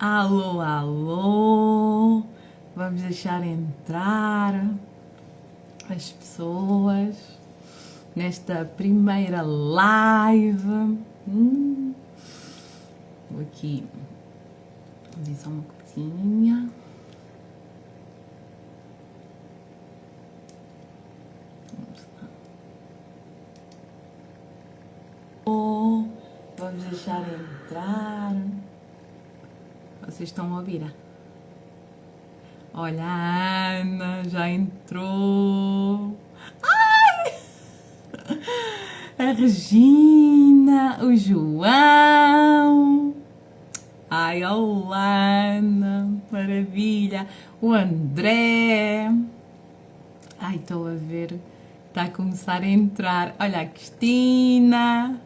Alô, alô, vamos deixar entrar as pessoas nesta primeira live. Vou aqui dizer só uma coisinha. Vamos deixar entrar. Vocês estão a ouvir? Olha, a Ana já entrou. Ai! A Regina, o João. Ai, olá, Ana, maravilha. O André. Ai, estou a ver. Está a começar a entrar. Olha a Cristina.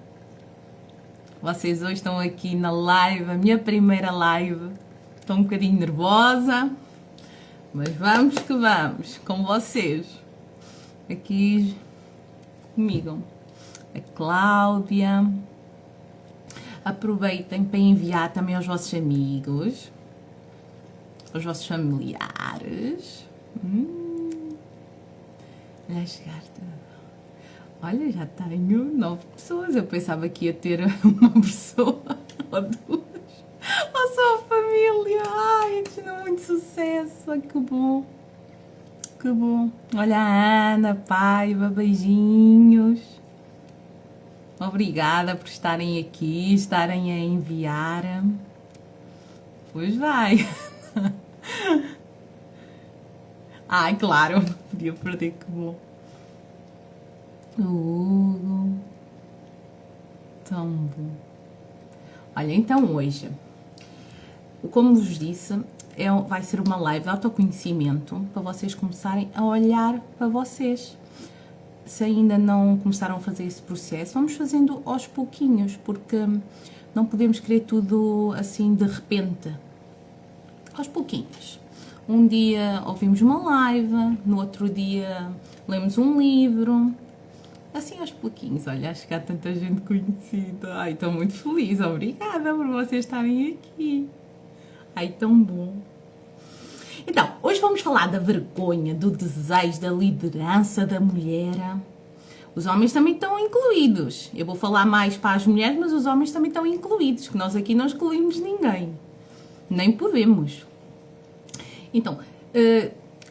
Vocês hoje estão aqui na live, a minha primeira live. Estou um bocadinho nervosa, mas vamos que vamos, com vocês. Aqui comigo. A Cláudia. Aproveitem para enviar também aos vossos amigos, aos vossos familiares. Olha a chegar. Olha, já tenho 9 pessoas. Eu pensava que ia ter uma pessoa ou duas. Ou só a família. Ai, isto é muito sucesso. Ai, que bom. Que bom. Olha a Ana, Paiva, beijinhos. Obrigada por estarem aqui, estarem a enviar. Pois vai. Ai, claro. Podia perder, que bom. O Hugo. Tão bom. Olha, então hoje, como vos disse, vai ser uma live de autoconhecimento para vocês começarem a olhar para vocês. Se ainda não começaram a fazer esse processo, vamos fazendo aos pouquinhos, porque não podemos querer tudo assim de repente. Aos pouquinhos. Um dia ouvimos uma live, no outro dia lemos um livro. Assim aos pouquinhos, olha, acho que há tanta gente conhecida. Ai, estou muito feliz, obrigada por vocês estarem aqui. Ai, tão bom. Então, hoje vamos falar da vergonha, do desejo, da liderança da mulher. Os homens também estão incluídos. Eu vou falar mais para as mulheres, mas os homens também estão incluídos, que nós aqui não excluímos ninguém. Nem podemos. Então,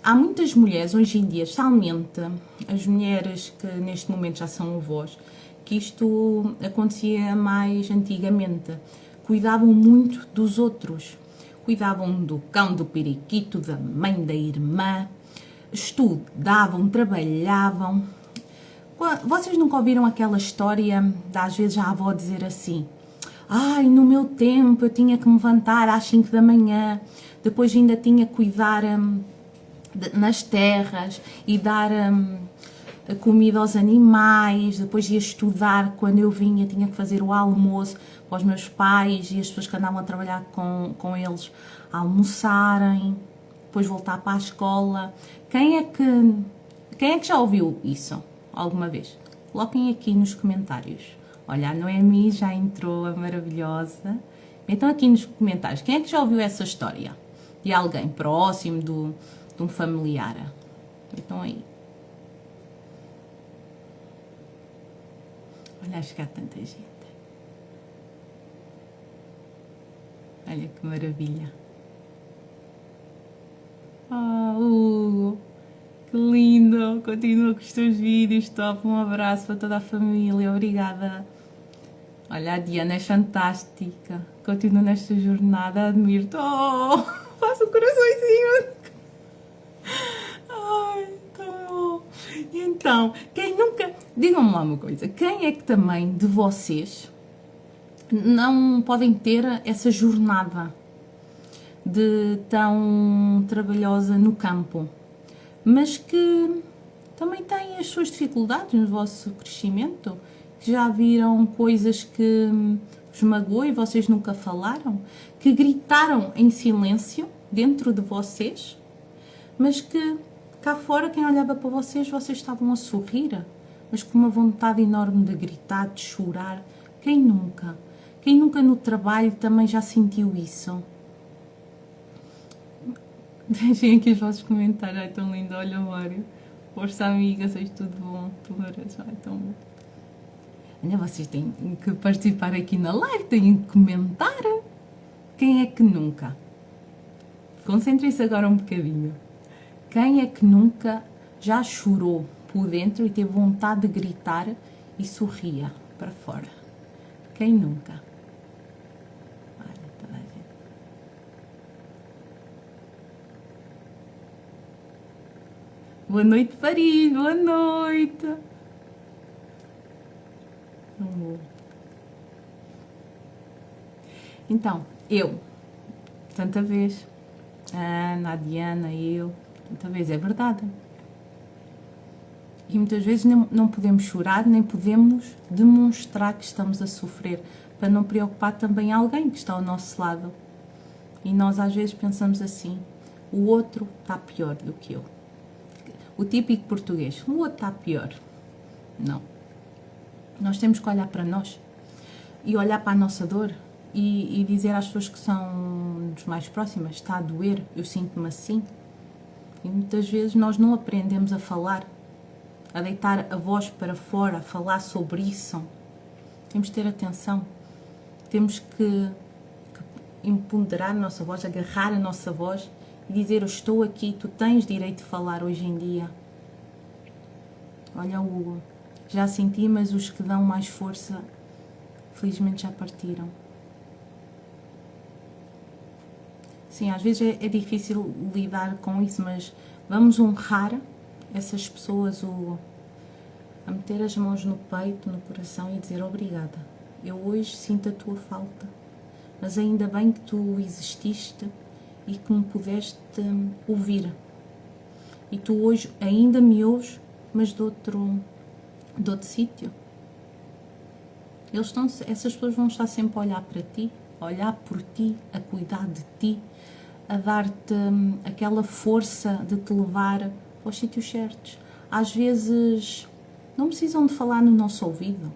há muitas mulheres hoje em dia, especialmente as mulheres que neste momento já são avós, que isto acontecia mais antigamente. Cuidavam muito dos outros. Cuidavam do cão, do periquito, da mãe, da irmã. Estudavam, trabalhavam. Vocês nunca ouviram aquela história de às vezes a avó dizer assim: ai, no meu tempo eu tinha que me levantar às 5 da manhã, depois ainda tinha que cuidar nas terras e dar comida aos animais, depois ia estudar, quando eu vinha tinha que fazer o almoço para os meus pais e as pessoas que andavam a trabalhar com eles almoçarem, depois voltar para a escola. Quem é que já ouviu isso alguma vez? Coloquem aqui nos comentários. Olha, a Noemi já entrou, a maravilhosa. Então aqui nos comentários, quem é que já ouviu essa história? De alguém próximo, de um familiar? Então aí. Olha, acho que há tanta gente. Olha que maravilha. Oh, Hugo, que lindo. Continua com os teus vídeos, top. Um abraço para toda a família. Obrigada. Olha, a Diana é fantástica. Continua nesta jornada. Admiro-te. Oh, faço um coraçõezinho. Ai, tão bom. Então, quem nunca... Digam-me lá uma coisa. Quem é que também de vocês não podem ter essa jornada de tão trabalhosa no campo, mas que também têm as suas dificuldades no vosso crescimento, que já viram coisas que vos magoou e vocês nunca falaram, que gritaram em silêncio dentro de vocês, mas que cá fora, quem olhava para vocês estavam a sorrir, mas com uma vontade enorme de gritar, de chorar. Quem nunca? Quem nunca no trabalho também já sentiu isso? Deixem aqui os vossos comentários. Ai, tão lindo. Olha, Mário. Força, amiga. Sois tudo bom. Tu eras. Ai, tão bom. Olha, vocês têm que participar aqui na live. Têm que comentar. Quem é que nunca? Concentrem-se agora um bocadinho. Quem é que nunca já chorou por dentro e teve vontade de gritar e sorria para fora? Quem nunca? Olha, toda a gente. Boa noite, Paris. Boa noite. Amor. Então, eu, tanta vez, a Ana, a Diana, eu, tanta vez, é verdade. E muitas vezes não podemos chorar, nem podemos demonstrar que estamos a sofrer, para não preocupar também alguém que está ao nosso lado. E nós às vezes pensamos assim, o outro está pior do que eu. O típico português, o outro está pior. Não. Nós temos que olhar para nós e olhar para a nossa dor e dizer às pessoas que são dos mais próximas, está a doer, eu sinto-me assim. E muitas vezes nós não aprendemos a falar, a deitar a voz para fora, a falar sobre isso. Temos que ter atenção. Temos que empoderar a nossa voz, agarrar a nossa voz e dizer, eu estou aqui, tu tens direito de falar hoje em dia. Olha o Hugo, já senti, mas os que dão mais força, felizmente já partiram. Sim, às vezes é difícil lidar com isso, mas vamos honrar essas pessoas, a meter as mãos no peito, no coração e dizer obrigada. Eu hoje sinto a tua falta, mas ainda bem que tu exististe e que me pudeste ouvir. E tu hoje ainda me ouves, mas de outro sítio. Essas pessoas vão estar sempre a olhar para ti, a olhar por ti, a cuidar de ti, a dar-te aquela força de te levar aos sítios certos. Às vezes não precisam de falar no nosso ouvido,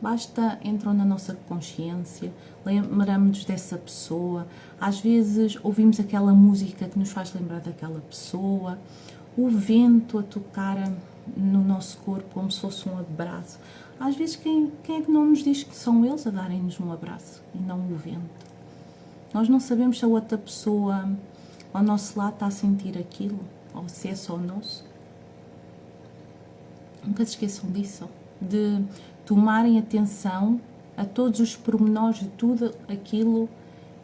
basta entram na nossa consciência, lembramos-nos dessa pessoa, às vezes ouvimos aquela música que nos faz lembrar daquela pessoa, o vento a tocar no nosso corpo como se fosse um abraço. Às vezes quem é que não nos diz que são eles a darem-nos um abraço e não o vento? Nós não sabemos se a outra pessoa ao nosso lado está a sentir aquilo, ou se é só o nosso. Nunca se esqueçam disso, de tomarem atenção a todos os pormenores de tudo aquilo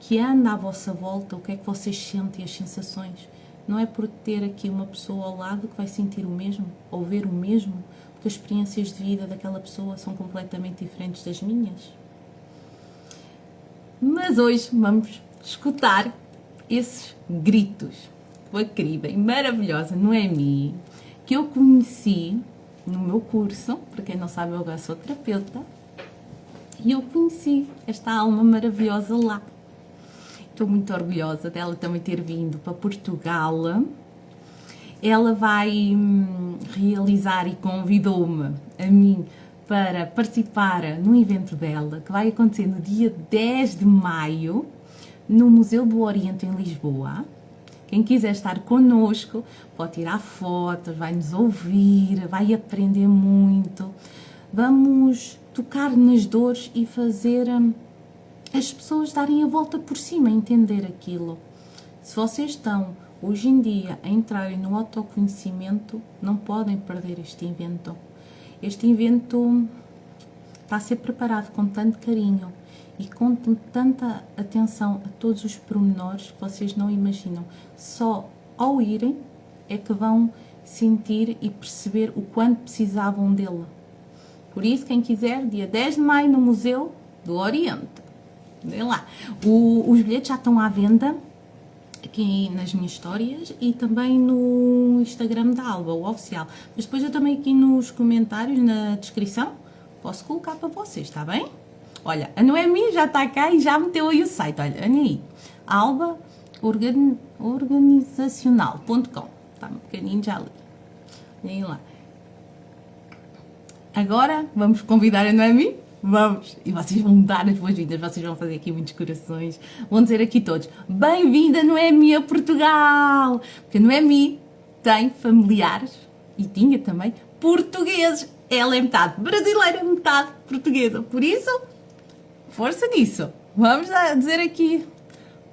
que anda à vossa volta, o que é que vocês sentem, as sensações. Não é por ter aqui uma pessoa ao lado que vai sentir o mesmo, ou ver o mesmo, porque as experiências de vida daquela pessoa são completamente diferentes das minhas. Mas hoje vamos escutar esses gritos com a querida e maravilhosa Noemi, que eu conheci no meu curso. Para quem não sabe, eu agora sou terapeuta, e eu conheci esta alma maravilhosa lá. Estou muito orgulhosa dela também ter vindo para Portugal. Ela vai realizar e convidou-me a mim para participar num evento dela, que vai acontecer no dia 10 de maio, no Museu do Oriente, em Lisboa. Quem quiser estar connosco, pode tirar fotos, vai nos ouvir, vai aprender muito. Vamos tocar nas dores e fazer as pessoas darem a volta por cima, entender aquilo. Se vocês estão hoje em dia a entrarem no autoconhecimento, não podem perder este evento. Este evento está a ser preparado com tanto carinho e com tanta atenção a todos os pormenores que vocês não imaginam. Só ao irem é que vão sentir e perceber o quanto precisavam dele. Por isso, quem quiser, dia 10 de maio no Museu do Oriente. Vem lá. Os bilhetes já estão à venda aqui nas minhas histórias e também no Instagram da Alba, o oficial. Mas depois eu também aqui nos comentários, na descrição, posso colocar para vocês, está bem? Olha, a Noemi já está cá e já meteu aí o site. Olha aí, albaorganizacional.com. Está um bocadinho já ali. Olhem lá. Agora vamos convidar a Noemi Vamos! E vocês vão dar as boas-vindas, vocês vão fazer aqui muitos corações, vão dizer aqui todos: bem-vinda Noemi a Portugal! Porque a Noemi tem familiares, e tinha também, portugueses. Ela é metade brasileira, metade portuguesa. Por isso, força nisso. Vamos dizer aqui: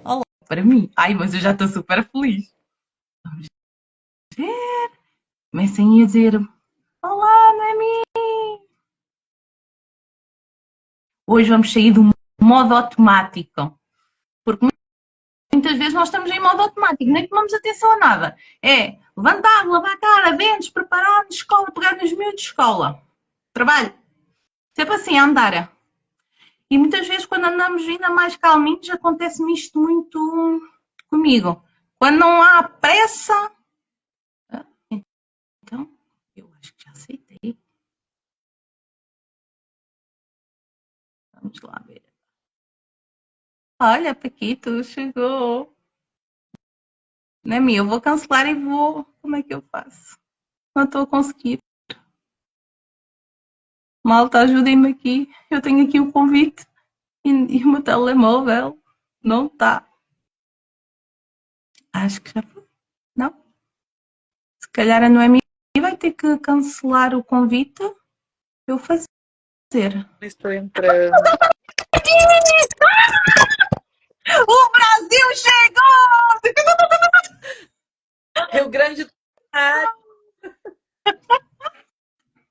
olá para mim. Ai, mas eu já estou super feliz. Vamos ver. Comecem a dizer: olá, Noemi! Hoje vamos sair do modo automático. Porque muitas vezes nós estamos em modo automático, nem tomamos atenção a nada. É levantar, lavar a cara, dentes, preparar, escola, pegar nos miúdos, escola. Trabalho. Sempre assim, a andar. E muitas vezes, quando andamos ainda mais calminhos, acontece-me isto muito comigo. Quando não há pressa. Então, eu acho que já aceitei. Vamos lá ver. Olha, Paquito, chegou. Não é minha, eu vou cancelar e vou. Como é que eu faço? Não estou a conseguir. Malta, ajudem-me aqui. Eu tenho aqui o convite e o meu telemóvel não está. Acho que já foi. Não? Se calhar a Noemi vai ter que cancelar o convite para eu fazer. Estou entrando. O Brasil chegou! Rio Grande do Sul.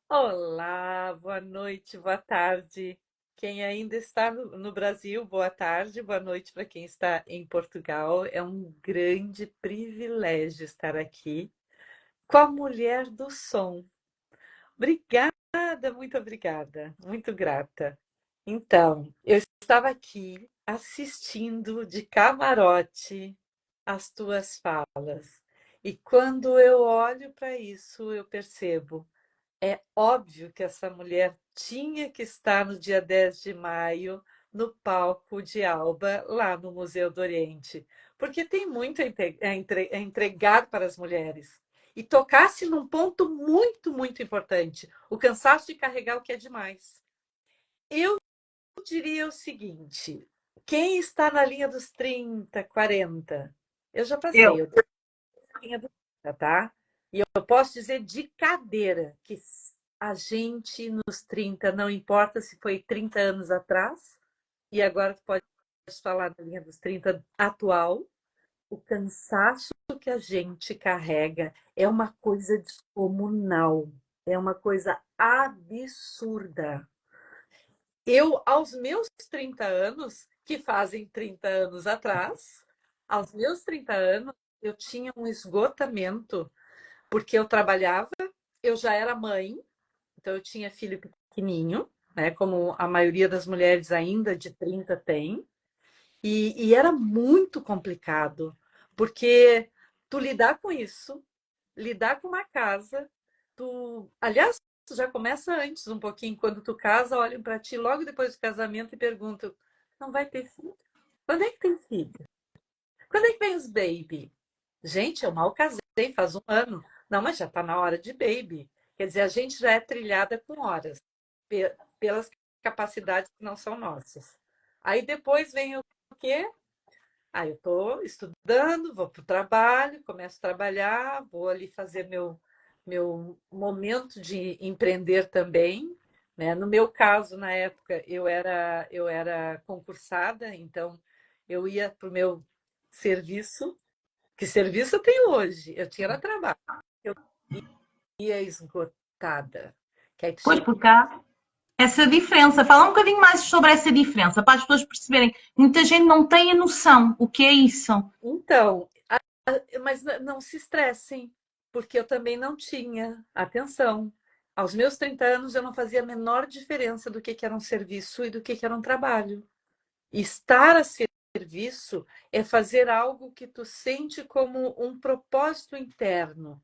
Olá, boa noite, boa tarde. Quem ainda está no Brasil, boa tarde, boa noite para quem está em Portugal. É um grande privilégio estar aqui com a mulher do som. Obrigada, muito obrigada, muito grata. Então, eu estava aqui assistindo de camarote as tuas falas. E quando eu olho para isso, eu percebo, é óbvio que essa mulher tinha que estar no dia 10 de maio no palco de Alba, lá no Museu do Oriente, porque tem muito a entregar para as mulheres. E tocasse num ponto muito, muito importante: o cansaço de carregar o que é demais. Eu diria o seguinte: quem está na linha dos 30, 40? Eu já passei, Eu. eu estou na linha dos 30, tá? E eu posso dizer de cadeira que a gente nos 30, não importa se foi 30 anos atrás, e agora tu pode falar na linha dos 30 atual, o cansaço que a gente carrega é uma coisa descomunal, é uma coisa absurda. Eu, aos meus 30 anos, que fazem 30 anos atrás, aos meus 30 anos, eu tinha um esgotamento, porque eu trabalhava, eu já era mãe, então eu tinha filho pequenininho, né, como a maioria das mulheres ainda de 30 tem, e era muito complicado, porque tu lidar com isso, lidar com uma casa, aliás, tu já começa antes um pouquinho, quando tu casa, olham para ti logo depois do casamento e perguntam: não vai ter filho? Quando é que tem filho? Quando é que vem os baby? Gente, eu mal casei, faz um ano. Não, mas já está na hora de baby. Quer dizer, a gente já é trilhada com horas, pelas capacidades que não são nossas. Aí depois vem o quê? Aí eu estou estudando, vou para o trabalho, começo a trabalhar, vou ali fazer meu momento de empreender também. Né? No meu caso, na época, eu era concursada, então eu ia para o meu serviço. Que serviço eu tenho hoje? Eu tinha trabalho, eu ia esgotada. Que aí tu Pois chega. por cá, essa diferença. Fala um bocadinho mais sobre essa diferença, para as pessoas perceberem. Muita gente não tem a noção o que é isso. Então, mas não se estressem, porque eu também não tinha atenção. Aos meus 30 anos, eu não fazia a menor diferença do que era um serviço e do que era um trabalho. Estar a serviço é fazer algo que tu sente como um propósito interno.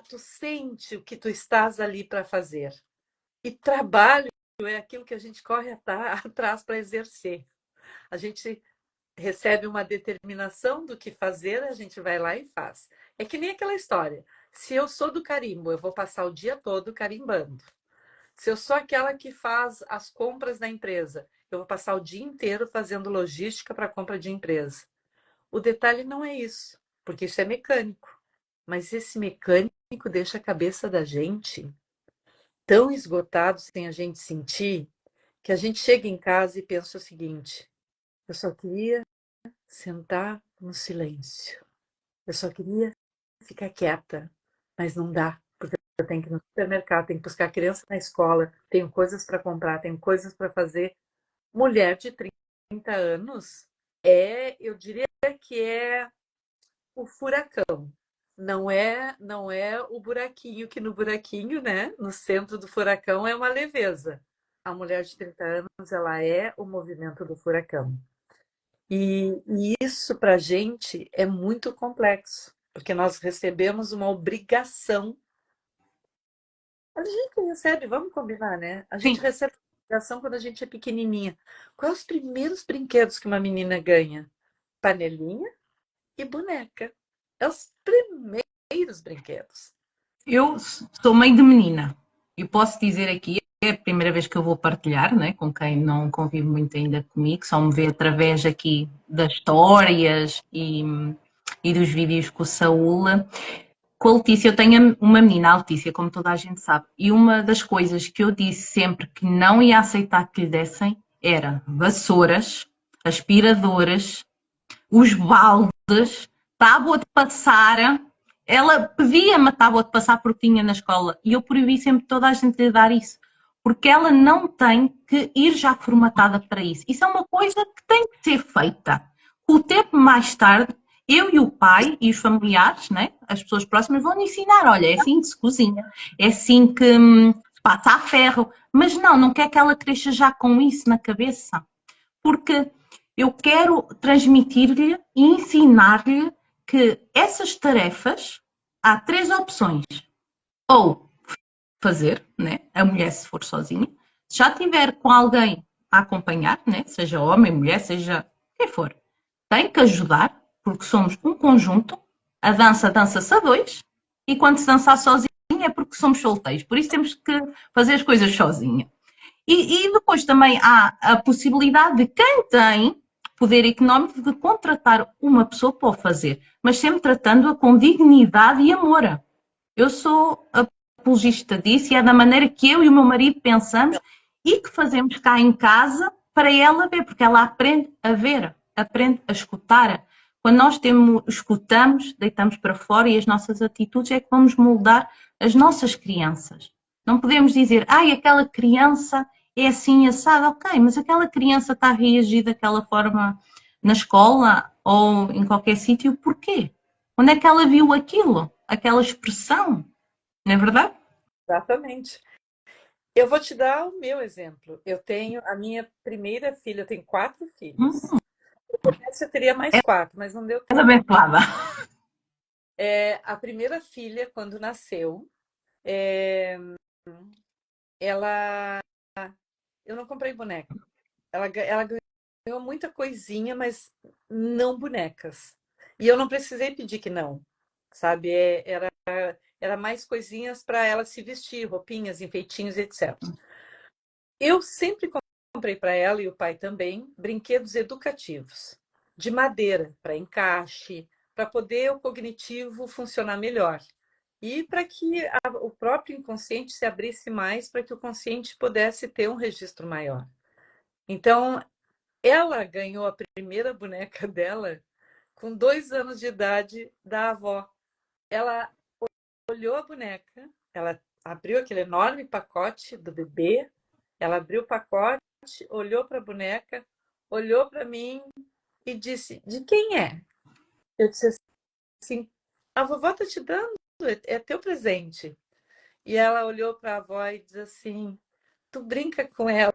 Tu sente o que tu estás ali para fazer. E trabalho é aquilo que a gente corre atrás para exercer. A gente recebe uma determinação do que fazer, a gente vai lá e faz. É que nem aquela história. Se eu sou do carimbo, eu vou passar o dia todo carimbando. Se eu sou aquela que faz as compras da empresa, eu vou passar o dia inteiro fazendo logística para compra de empresa. O detalhe não é isso, porque isso é mecânico. Mas esse mecânico deixa a cabeça da gente tão esgotado sem a gente sentir, que a gente chega em casa e pensa o seguinte: eu só queria sentar no silêncio. Eu só queria ficar quieta, mas não dá, porque eu tenho que ir no supermercado, tenho que buscar a criança na escola, tenho coisas para comprar, tenho coisas para fazer. Mulher de 30 anos eu diria que é o furacão. Não é o buraquinho, que no buraquinho, né, no centro do furacão é uma leveza. A mulher de 30 anos, ela é o movimento do furacão. E isso para a gente é muito complexo, porque nós recebemos uma obrigação. A gente recebe, vamos combinar, né? A gente Sim, recebe obrigação quando a gente é pequenininha. Quais os primeiros brinquedos que uma menina ganha? Panelinha e boneca. É os primeiros brinquedos. eu sou mãe de menina e posso dizer aqui, é a primeira vez que eu vou partilhar, né, com quem não convive muito ainda comigo, só me vê através aqui das histórias e dos vídeos com o Saúl. Com a Letícia, eu tenho uma menina, a Letícia, como toda a gente sabe, e uma das coisas que eu disse sempre que não ia aceitar que lhe dessem era vassouras, aspiradoras, os baldes, tábua de passar. Ela pedia-me a tábua de passar porque tinha na escola e eu proibi sempre toda a gente lhe dar isso. Porque ela não tem que ir já formatada para isso. Isso é uma coisa que tem que ser feita. Com o tempo mais tarde, eu e o pai e os familiares, né, as pessoas próximas, vão lhe ensinar: olha, é assim que se cozinha, é assim que se passa a ferro. Mas não, não quer que ela cresça já com isso na cabeça. Porque eu quero transmitir-lhe e ensinar-lhe que essas tarefas, há três opções. Ou fazer, né? A mulher se for sozinha. Se já tiver com alguém a acompanhar, né? Seja homem, mulher, seja quem for, tem que ajudar, porque somos um conjunto. A dança-se a dois. E quando se dançar sozinha é porque somos solteiros. Por isso temos que fazer as coisas sozinha. E depois também há a possibilidade de quem tem poder económico de contratar uma pessoa para o fazer, mas sempre tratando-a com dignidade e amor. Eu sou apologista disso e é da maneira que eu e o meu marido pensamos e que fazemos cá em casa para ela ver, porque ela aprende a ver, aprende a escutar. Quando nós escutamos, deitamos para fora e as nossas atitudes é que vamos moldar as nossas crianças. Não podemos dizer, ai, aquela criança é assim assada, ok, mas aquela criança está a reagir daquela forma na escola ou em qualquer sítio, porquê? Onde é que ela viu aquilo? Aquela expressão, não é verdade? Exatamente. Eu vou te dar o meu exemplo. Eu tenho a minha primeira filha, eu tenho 4 filhos. Essa eu teria mais 4, mas não deu És tempo. abençoada. A primeira filha, quando nasceu, é, ela, eu não comprei boneca. Ela ganhou muita coisinha, mas não bonecas. E eu não precisei pedir que não, sabe? Era mais coisinhas para ela se vestir, roupinhas, enfeitinhos, etc. Eu sempre comprei para ela e o pai também brinquedos educativos, de madeira, para encaixe, para poder o cognitivo funcionar melhor. E para que o próprio inconsciente se abrisse mais, para que o consciente pudesse ter um registro maior. Então, ela ganhou a primeira boneca dela com 2 anos de idade da avó. Ela olhou a boneca, ela abriu aquele enorme pacote do bebê, ela abriu o pacote, olhou para a boneca, olhou para mim e disse: De quem é? Eu disse assim: A vovó está te dando, é teu presente. E ela olhou para a avó e disse assim: Tu brinca com ela,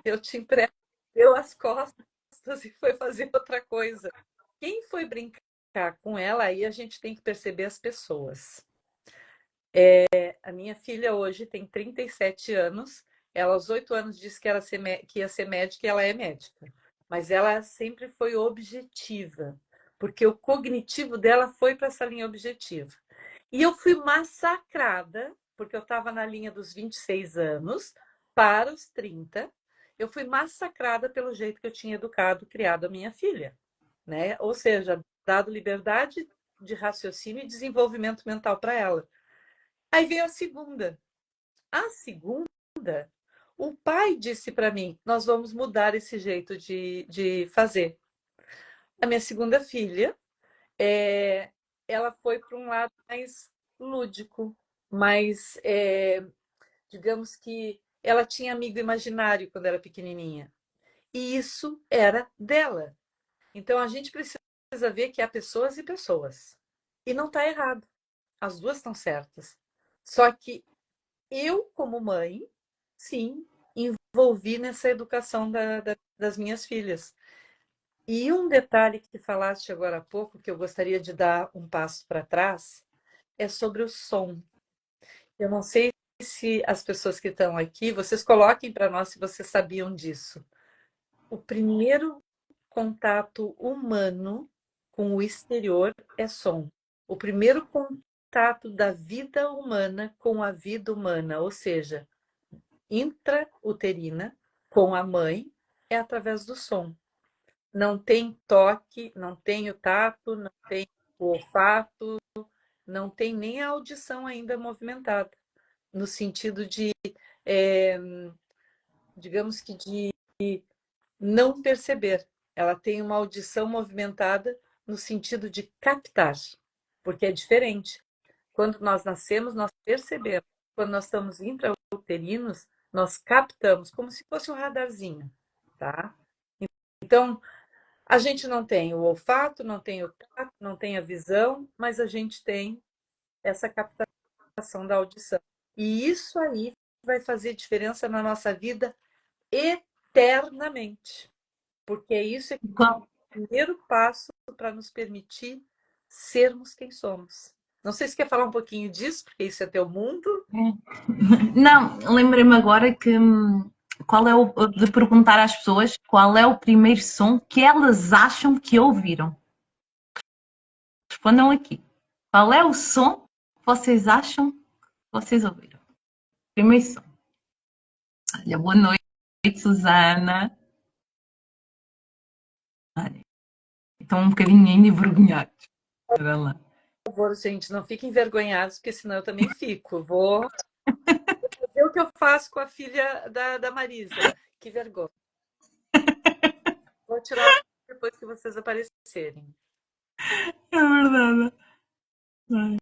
eu te empresto. Deu as costas e foi fazer outra coisa. Quem foi brincar com ela, aí a gente tem que perceber as pessoas. A minha filha hoje tem 37 anos. Ela, aos 8 anos, disse que ia ser médica e ela é médica. Mas ela sempre foi objetiva, porque o cognitivo dela foi para essa linha objetiva. E eu fui massacrada porque eu estava na linha dos 26 anos para os 30, eu fui massacrada pelo jeito que eu tinha educado, criado a minha filha, né? Ou seja, dado liberdade de raciocínio e desenvolvimento mental para ela. Aí veio a segunda. A segunda, o pai disse para mim: nós vamos mudar esse jeito de fazer. A minha segunda filha, ela foi para um lado mais lúdico, mais, digamos que ela tinha amigo imaginário quando era pequenininha. E isso era dela. Então a gente precisa ver que há pessoas e pessoas. E não está errado. As duas estão certas. Só que eu, como mãe, sim, envolvi nessa educação das minhas filhas. E um detalhe que falaste agora há pouco, que eu gostaria de dar um passo para trás, é sobre o som. Eu não sei se as pessoas que estão aqui, vocês coloquem para nós se vocês sabiam disso. O primeiro contato humano com o exterior é som. O primeiro contato da vida humana com a vida humana, ou seja, intrauterina, com a mãe, é através do som. Não tem toque, não tem o tato, não tem o olfato, não tem nem a audição ainda movimentada, no sentido de, é, digamos que de não perceber. Ela tem uma audição movimentada no sentido de captar, porque é diferente. Quando nós nascemos, nós percebemos. Quando nós estamos intrauterinos, nós captamos, como se fosse um radarzinho, tá? Então, a gente não tem o olfato, não tem o tato, não tem a visão, mas a gente tem essa captação da audição. E isso aí vai fazer diferença na nossa vida eternamente, porque isso é Qual- o primeiro passo para nos permitir sermos quem somos. Não sei se quer falar um pouquinho disso, porque isso é teu mundo. Não, lembrei-me agora que qual é o de perguntar às pessoas qual é o primeiro som que elas acham que ouviram. Respondam aqui. Qual é o som que vocês acham que vocês ouviram? Primeiro som. Olha, boa noite, Susana. Olha, estão um bocadinho ainda envergonhados. Olha lá. Por favor, gente, não fiquem envergonhados, porque senão eu também fico. Vou fazer o que eu faço com a filha da Marisa. Que vergonha. Vou tirar o depois que vocês aparecerem. É verdade. Ai,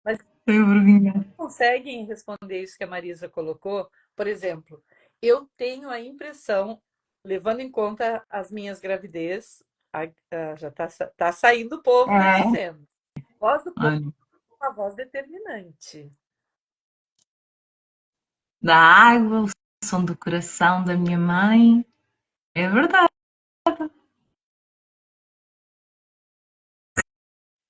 Mas estou envergonhada. conseguem responder isso que a Marisa colocou? Por exemplo, eu tenho a impressão, levando em conta as minhas gravidez, já está saindo o povo aí É. dizendo. A voz do povo Olha, é uma voz determinante. da água, o som do coração da minha mãe. É verdade.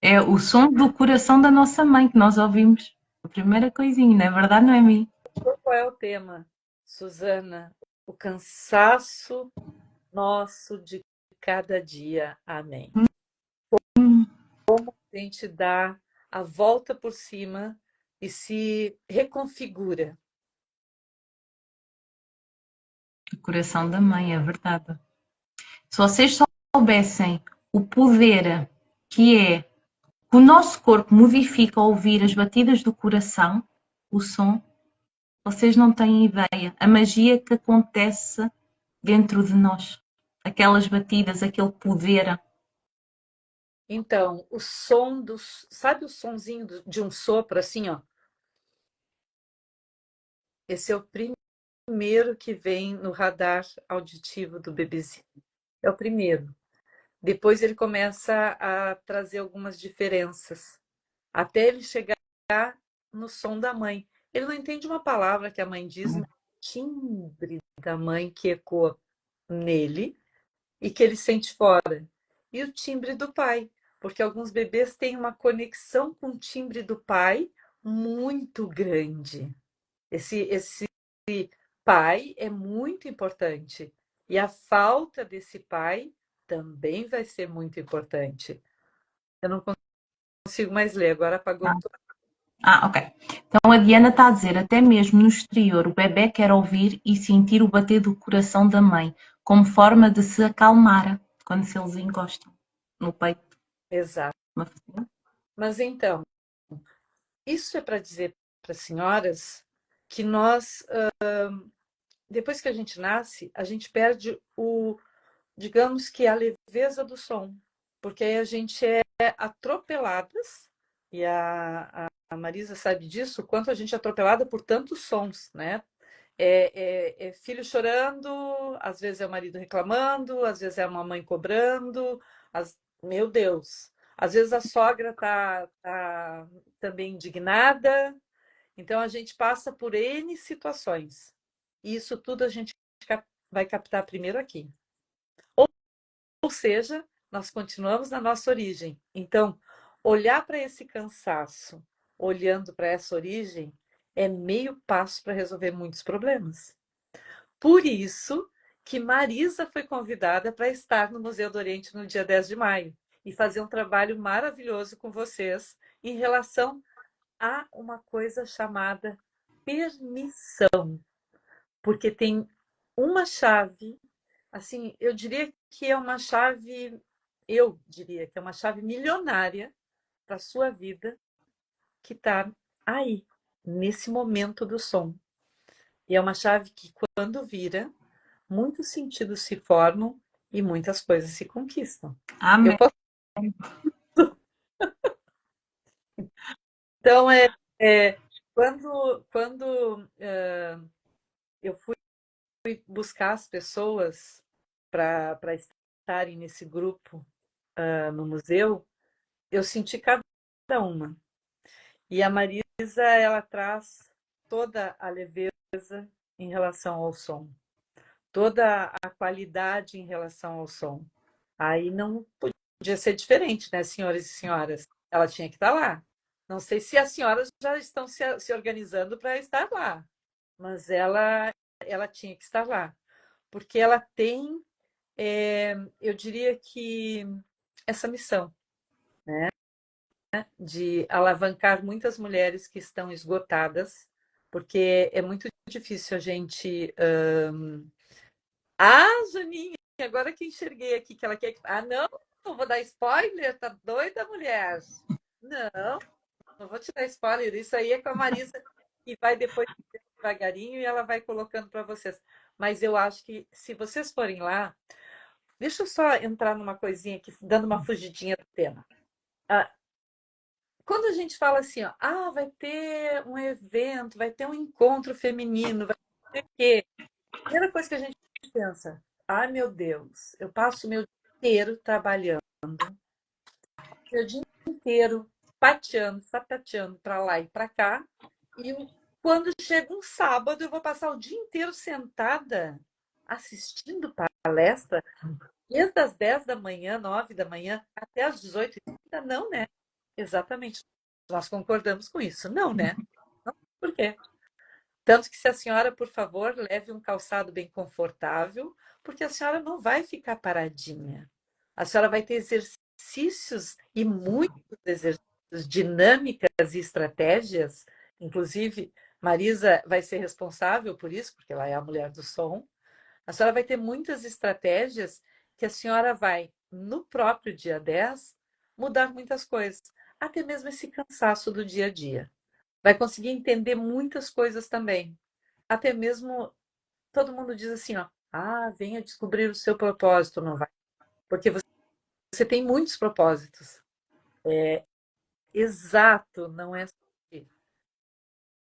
É o som do coração da nossa mãe que nós ouvimos. A primeira coisinha, não é verdade, não é mim? Qual é o tema, Susana? O cansaço nosso de cada dia. Amém. A gente dá a volta por cima e se reconfigura. O coração da mãe, é verdade. Se vocês soubessem o poder que é que o nosso corpo modifica ao ouvir as batidas do coração, o som, vocês não têm ideia. A magia que acontece dentro de nós. Aquelas batidas, aquele poder. Então, o som do. Sabe o sonzinho de um sopro assim, ó? Esse é o primeiro que vem no radar auditivo do bebezinho. É o primeiro. Depois ele começa a trazer algumas diferenças, até ele chegar no som da mãe. Ele não entende uma palavra que a mãe diz, mas o timbre da mãe que ecoa nele e que ele sente fora. E o timbre do pai, porque alguns bebês têm uma conexão com o timbre do pai muito grande. Esse pai é muito importante. E a falta desse pai também vai ser muito importante. Eu não consigo mais ler, agora apagou tudo. Ok. Então a Diana está a dizer, até mesmo no exterior, o bebê quer ouvir e sentir o bater do coração da mãe, como forma de se acalmar quando se eles encostam no peito. Exato. Mas então, isso é para dizer para as senhoras que nós, depois que a gente nasce, a gente perde digamos que a leveza do som, porque aí a gente é atropeladas, e a Marisa sabe disso, o quanto a gente é atropelada por tantos sons, né? É filho chorando, às vezes é o marido reclamando, às vezes é uma mãe cobrando, meu Deus, às vezes a sogra tá também indignada, então a gente passa por N situações. E isso tudo a gente vai captar primeiro aqui. Ou seja, nós continuamos na nossa origem. Então, olhar para esse cansaço, olhando para essa origem, é meio passo para resolver muitos problemas. Por isso que Marisa foi convidada para estar no Museu do Oriente no dia 10 de maio e fazer um trabalho maravilhoso com vocês em relação a uma coisa chamada permissão, porque tem uma chave, assim, eu diria que é uma chave milionária para a sua vida que está aí, nesse momento do som. E é uma chave que, quando vira, muitos sentidos se formam e muitas coisas se conquistam. Eu Amém. posso... Então, eu fui buscar as pessoas para estarem nesse grupo no museu, eu senti cada uma. E a Marisa, ela traz toda a leveza em relação ao som, toda a qualidade em relação ao som. Aí não podia ser diferente, né, senhores e senhoras? Ela tinha que estar lá. Não sei se as senhoras já estão se organizando para estar lá, mas ela tinha que estar lá, porque ela tem, eu diria que, essa missão de alavancar muitas mulheres que estão esgotadas, porque é muito difícil a gente. Ah, Janinha, agora que enxerguei aqui que ela quer. Ah, não vou dar spoiler, tá doida, mulher? Não, não vou te dar spoiler. Isso aí é com a Marisa, que vai depois devagarinho e ela vai colocando para vocês. Mas eu acho que se vocês forem lá, deixa eu só entrar numa coisinha aqui, dando uma fugidinha do tema. Ah, quando a gente fala assim, ó, vai ter um evento, vai ter um encontro feminino, vai ter o quê? Primeira coisa que a gente pensa, ai meu Deus, eu passo o meu dia inteiro trabalhando, meu dia inteiro pateando, sapateando para lá e para cá, e quando chega um sábado, eu vou passar o dia inteiro sentada assistindo palestra, desde as 10 da manhã, 9 da manhã, até as 18h30, não, né? Exatamente. Nós concordamos com isso. Não, né? Não, por quê? Tanto que se a senhora, por favor, leve um calçado bem confortável, porque a senhora não vai ficar paradinha. A senhora vai ter exercícios e muitos exercícios, dinâmicas e estratégias. Inclusive, Marisa vai ser responsável por isso, porque ela é a mulher do som. A senhora vai ter muitas estratégias que a senhora vai, no próprio dia 10 mudar muitas coisas, até mesmo esse cansaço do dia a dia. Vai conseguir entender muitas coisas também. Até mesmo, todo mundo diz assim, ó, venha descobrir o seu propósito, não vai. Porque você tem muitos propósitos. Exato, não é só.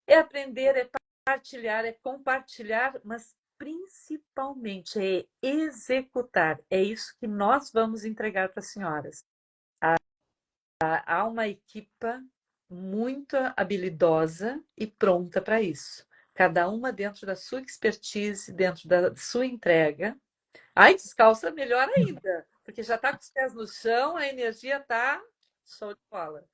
É aprender, é partilhar, é compartilhar, mas principalmente é executar. É isso que nós vamos entregar para as senhoras. Há uma equipa muito habilidosa e pronta para isso. Cada uma dentro da sua expertise, dentro da sua entrega. Ai, descalça melhor ainda, porque já está com os pés no chão, a energia está show de bola.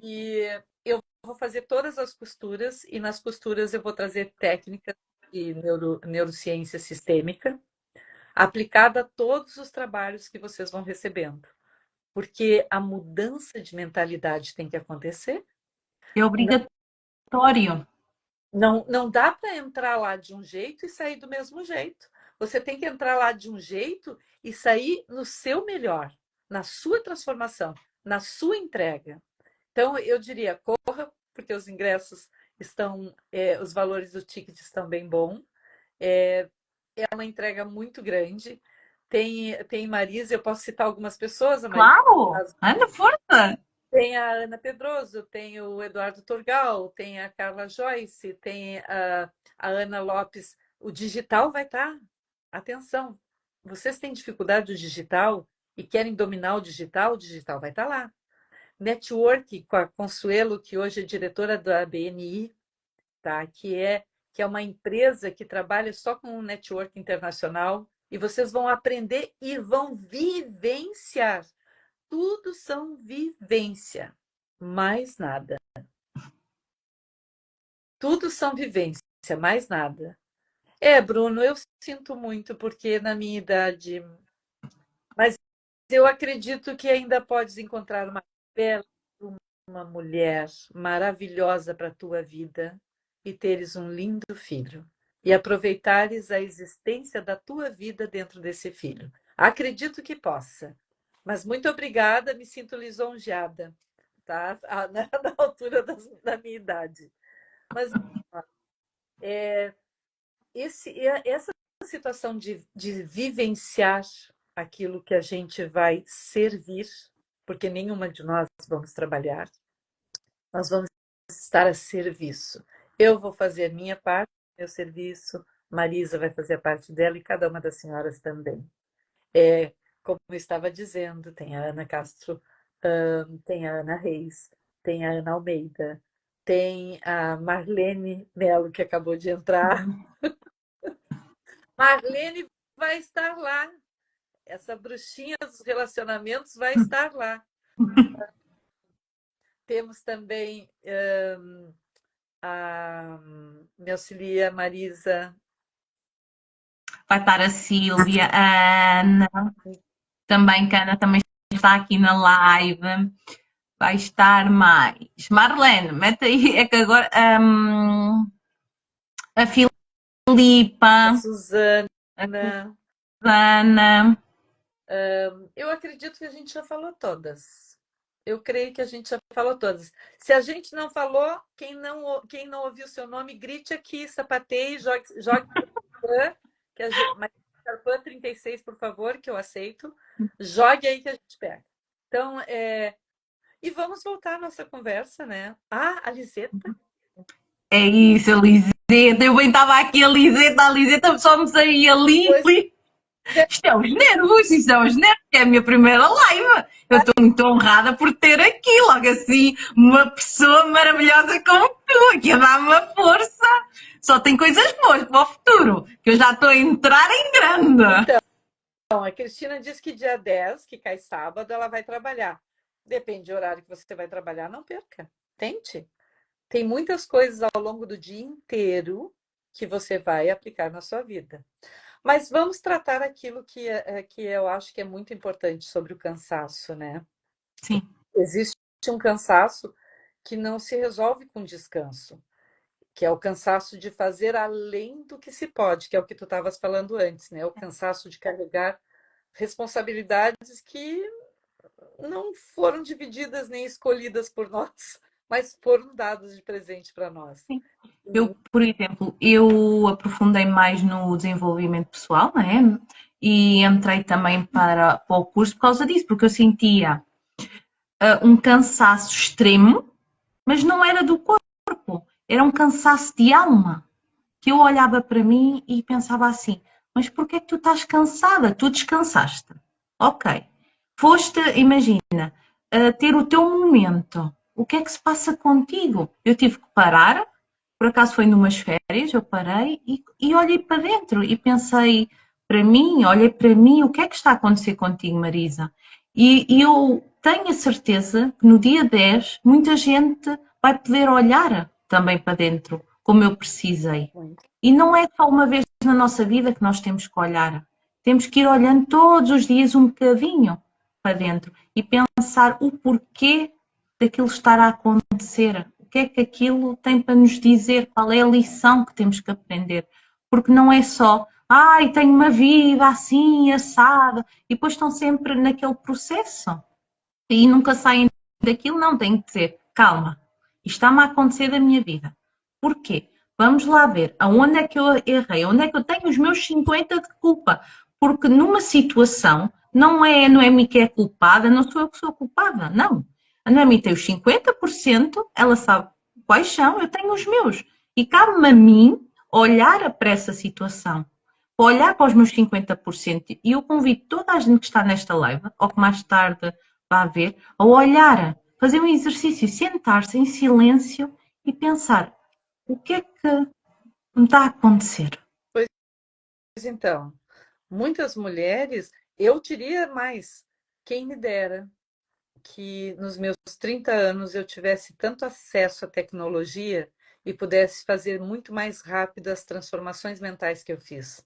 E eu vou fazer todas as costuras, e nas costuras eu vou trazer técnicas de neurociência sistêmica aplicada a todos os trabalhos que vocês vão recebendo. Porque a mudança de mentalidade tem que acontecer. É obrigatório. Não dá para entrar lá de um jeito e sair do mesmo jeito. Você tem que entrar lá de um jeito e sair no seu melhor, na sua transformação, na sua entrega. Então, eu diria, corra, porque os ingressos estão, os valores do ticket estão bem bons. É uma entrega muito grande. Tem Marisa, eu posso citar algumas pessoas, a Marisa, Claro! Anda, força! tem a Ana Pedroso, tem o Eduardo Torgal, tem a Carla Joyce, tem a Ana Lopes. O digital vai estar. Atenção, vocês têm dificuldade do digital e querem dominar o digital vai estar lá. Network com a Consuelo, que hoje é diretora da BNI, tá? Que é uma empresa que trabalha só com network internacional, e vocês vão aprender e vão vivenciar. Tudo são vivência, mais nada. Tudo são vivência, mais nada. Bruno, eu sinto muito porque na minha idade, mas eu acredito que ainda podes encontrar uma bela, uma mulher maravilhosa para a tua vida e teres um lindo filho e aproveitares a existência da tua vida dentro desse filho. Acredito que possa. Mas muito obrigada, me sinto lisonjeada, tá? Na altura da minha idade. Mas essa situação de vivenciar aquilo que a gente vai servir, porque nenhuma de nós vamos trabalhar, nós vamos estar a serviço. Eu vou fazer minha parte, meu serviço, Marisa vai fazer a parte dela e cada uma das senhoras também. Como eu estava dizendo, tem a Ana Castro, tem a Ana Reis, tem a Ana Almeida, tem a Marlene Melo, que acabou de entrar. Marlene vai estar lá. Essa bruxinha dos relacionamentos vai estar lá. Temos também a me auxilia Marisa. Vai estar a Sílvia, a Ana, também, que a Ana também está aqui na live. Vai estar mais. Marlene, mete aí, é que agora. A Filipa, A Suzana. a Susana. Eu acredito que a gente já falou todas. Eu creio que a gente já falou todas. Se a gente não falou, quem não ouviu seu nome, grite aqui, sapateie, jogue que a gente, mas Carpan 36, por favor, que eu aceito. Jogue aí que a gente pega. Então, e vamos voltar à nossa conversa, né? A Liseta. É isso, a Liseta. Eu bem estava aqui, a Liseta só me saía ali. Isto é os nervos, que é a minha primeira live. Eu estou muito honrada por ter aqui, logo assim, uma pessoa maravilhosa como tu, que a dar-me uma força. Só tem coisas boas para o futuro, que eu já estou a entrar em grande. Então, a Cristina disse que dia 10, que cai sábado, ela vai trabalhar. Depende do horário que você vai trabalhar, não perca. Tente. Tem muitas coisas ao longo do dia inteiro que você vai aplicar na sua vida. Mas vamos tratar aquilo que eu acho que é muito importante sobre o cansaço, né? Sim. Existe um cansaço que não se resolve com descanso, que é o cansaço de fazer além do que se pode, que é o que tu estavas falando antes, né? O cansaço de carregar responsabilidades que não foram divididas nem escolhidas por nós, mas foram dadas de presente para nós. Sim. Eu, por exemplo, eu aprofundei mais no desenvolvimento pessoal, né? E entrei também para o curso por causa disso, porque eu sentia um cansaço extremo, mas não era do corpo, era um cansaço de alma, que eu olhava para mim e pensava assim, mas porquê é que tu estás cansada? Tu descansaste. Ok. Foste, imagina, ter o teu momento. O que é que se passa contigo? Eu tive que parar, por acaso foi numas férias, eu parei e olhei para dentro e pensei olhei para mim, o que é que está a acontecer contigo, Marisa? E eu tenho a certeza que no dia 10 muita gente vai poder olhar também para dentro, como eu precisei. E não é só uma vez na nossa vida que nós temos que olhar. Temos que ir olhando todos os dias um bocadinho para dentro e pensar o porquê daquilo estar a acontecer. O que é que aquilo tem para nos dizer, qual é a lição que temos que aprender. Porque não é só, ai, tenho uma vida assim, assada, e depois estão sempre naquele processo e nunca saem daquilo, não, têm que dizer, calma, isto está-me a acontecer da minha vida. Porquê? Vamos lá ver, aonde é que eu errei, onde é que eu tenho os meus 50 de culpa, porque numa situação, não é a Noemi que é culpada, não sou eu que sou culpada, não. A Noemi tem os 50%, ela sabe quais são, eu tenho os meus. E cabe-me a mim olhar para essa situação, olhar para os meus 50%, e eu convido toda a gente que está nesta live, ou que mais tarde vai ver, a olhar, fazer um exercício, sentar-se em silêncio e pensar, o que é que me está a acontecer? Pois então, muitas mulheres, eu diria mais, quem me dera que nos meus 30 anos eu tivesse tanto acesso à tecnologia e pudesse fazer muito mais rápido as transformações mentais que eu fiz.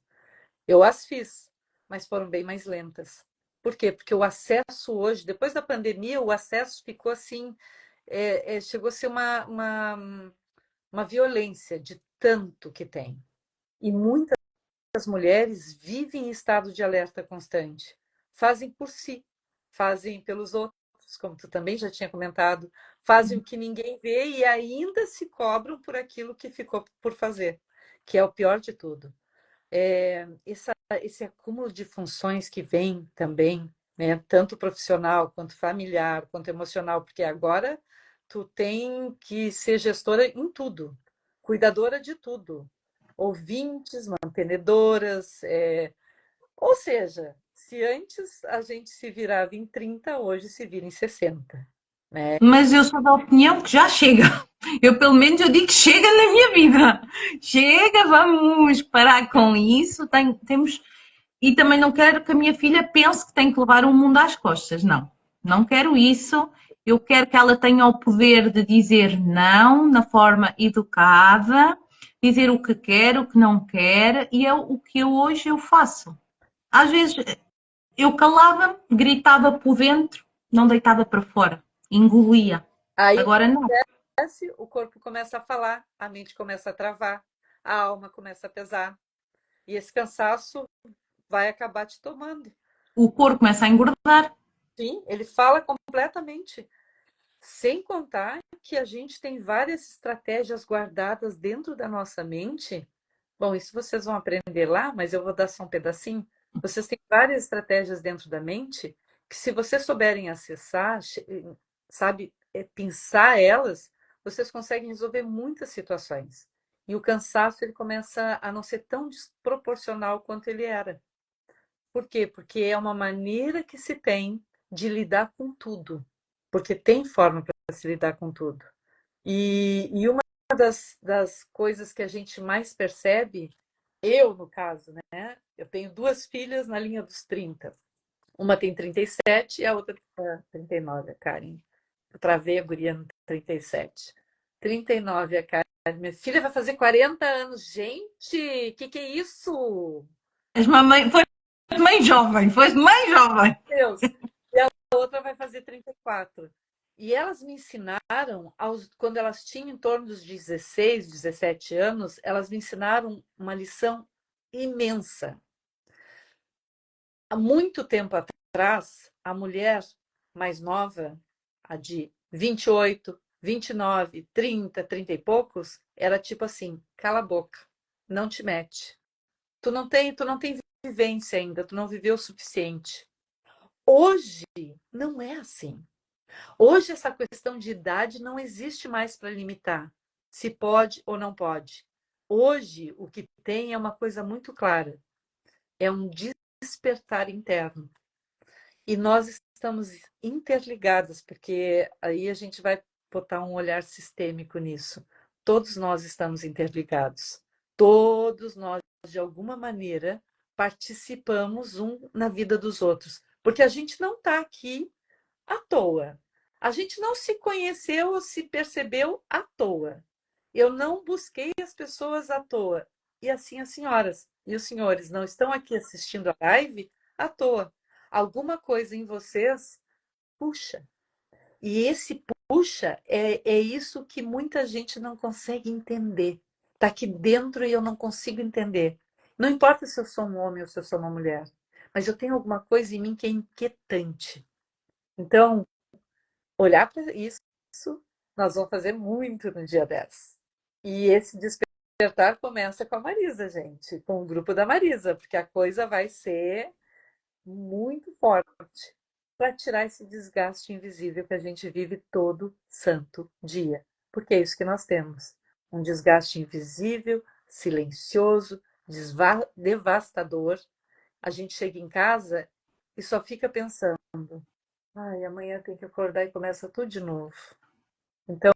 Eu as fiz, mas foram bem mais lentas. Por quê? Porque o acesso hoje, depois da pandemia, o acesso ficou assim, chegou a ser uma violência de tanto que tem. E muitas mulheres vivem em estado de alerta constante. Fazem por si, fazem pelos outros, como tu também já tinha comentado, fazem o que ninguém vê e ainda se cobram por aquilo que ficou por fazer, que é o pior de tudo. Esse acúmulo de funções que vem também, né, tanto profissional quanto familiar, quanto emocional, porque agora tu tem que ser gestora em tudo, cuidadora de tudo, ouvintes, mantenedoras, ou seja, se antes a gente se virava em 30, hoje se vira em 60. Mas eu sou da opinião que já chega. Eu, pelo menos, eu digo que chega na minha vida. Chega, vamos parar com isso. Temos. E também não quero que a minha filha pense que tem que levar o mundo às costas. Não, não quero isso. Eu quero que ela tenha o poder de dizer não na forma educada, dizer o que quer, o que não quer, e é o que hoje eu faço. Às vezes eu calava-me, gritava por dentro, não deitava para fora, engolia. Aí o que Agora não. acontece? O corpo começa a falar, a mente começa a travar, a alma começa a pesar. E esse cansaço vai acabar te tomando. O corpo começa a engordar. Sim, ele fala completamente. Sem contar que a gente tem várias estratégias guardadas dentro da nossa mente. Bom, isso vocês vão aprender lá, mas eu vou dar só um pedacinho. Vocês têm várias estratégias dentro da mente que, se vocês souberem acessar, sabe, pensar elas, vocês conseguem resolver muitas situações. E o cansaço ele começa a não ser tão desproporcional quanto ele era. Por quê? Porque é uma maneira que se tem de lidar com tudo. Porque tem forma para se lidar com tudo. E uma das coisas que a gente mais percebe, eu no caso, né? Eu tenho duas filhas na linha dos 30. Uma tem 37 e a outra tem 39, a Karen. Eu travei a guria no 37. 39, a Karen. Minha filha vai fazer 40 anos. Gente, que é isso? És uma mãe, foste mãe jovem, foste mãe jovem. Deus! E a outra vai fazer 34. E elas me ensinaram, quando elas tinham em torno dos 16, 17 anos, elas me ensinaram uma lição imensa. Há muito tempo atrás, a mulher mais nova, a de 28, 29, 30, 30 e poucos, era tipo assim: cala a boca, não te mete. Tu não tem vivência ainda, tu não viveu o suficiente. Hoje não é assim. Hoje essa questão de idade não existe mais para limitar se pode ou não pode. Hoje o que tem é uma coisa muito clara, é um despertar interno. E nós estamos interligadas, porque aí a gente vai botar um olhar sistêmico nisso. Todos nós estamos interligados. Todos nós, de alguma maneira, participamos um na vida dos outros. Porque a gente não está aqui à toa. A gente não se conheceu ou se percebeu à toa. Eu não busquei as pessoas à toa. E assim as senhoras e os senhores não estão aqui assistindo a live à toa. Alguma coisa em vocês puxa. E esse puxa, é isso que muita gente não consegue entender. Está aqui dentro e eu não consigo entender. Não importa se eu sou um homem ou se eu sou uma mulher, mas eu tenho alguma coisa em mim que é inquietante. Então, olhar para isso, nós vamos fazer muito no dia 10. E esse despertar começa com a Marisa, gente, com o grupo da Marisa, porque a coisa vai ser muito forte para tirar esse desgaste invisível que a gente vive todo santo dia. Porque é isso que nós temos. Um desgaste invisível, silencioso, devastador. A gente chega em casa e só fica pensando: ai, amanhã tem que acordar e começa tudo de novo. Então,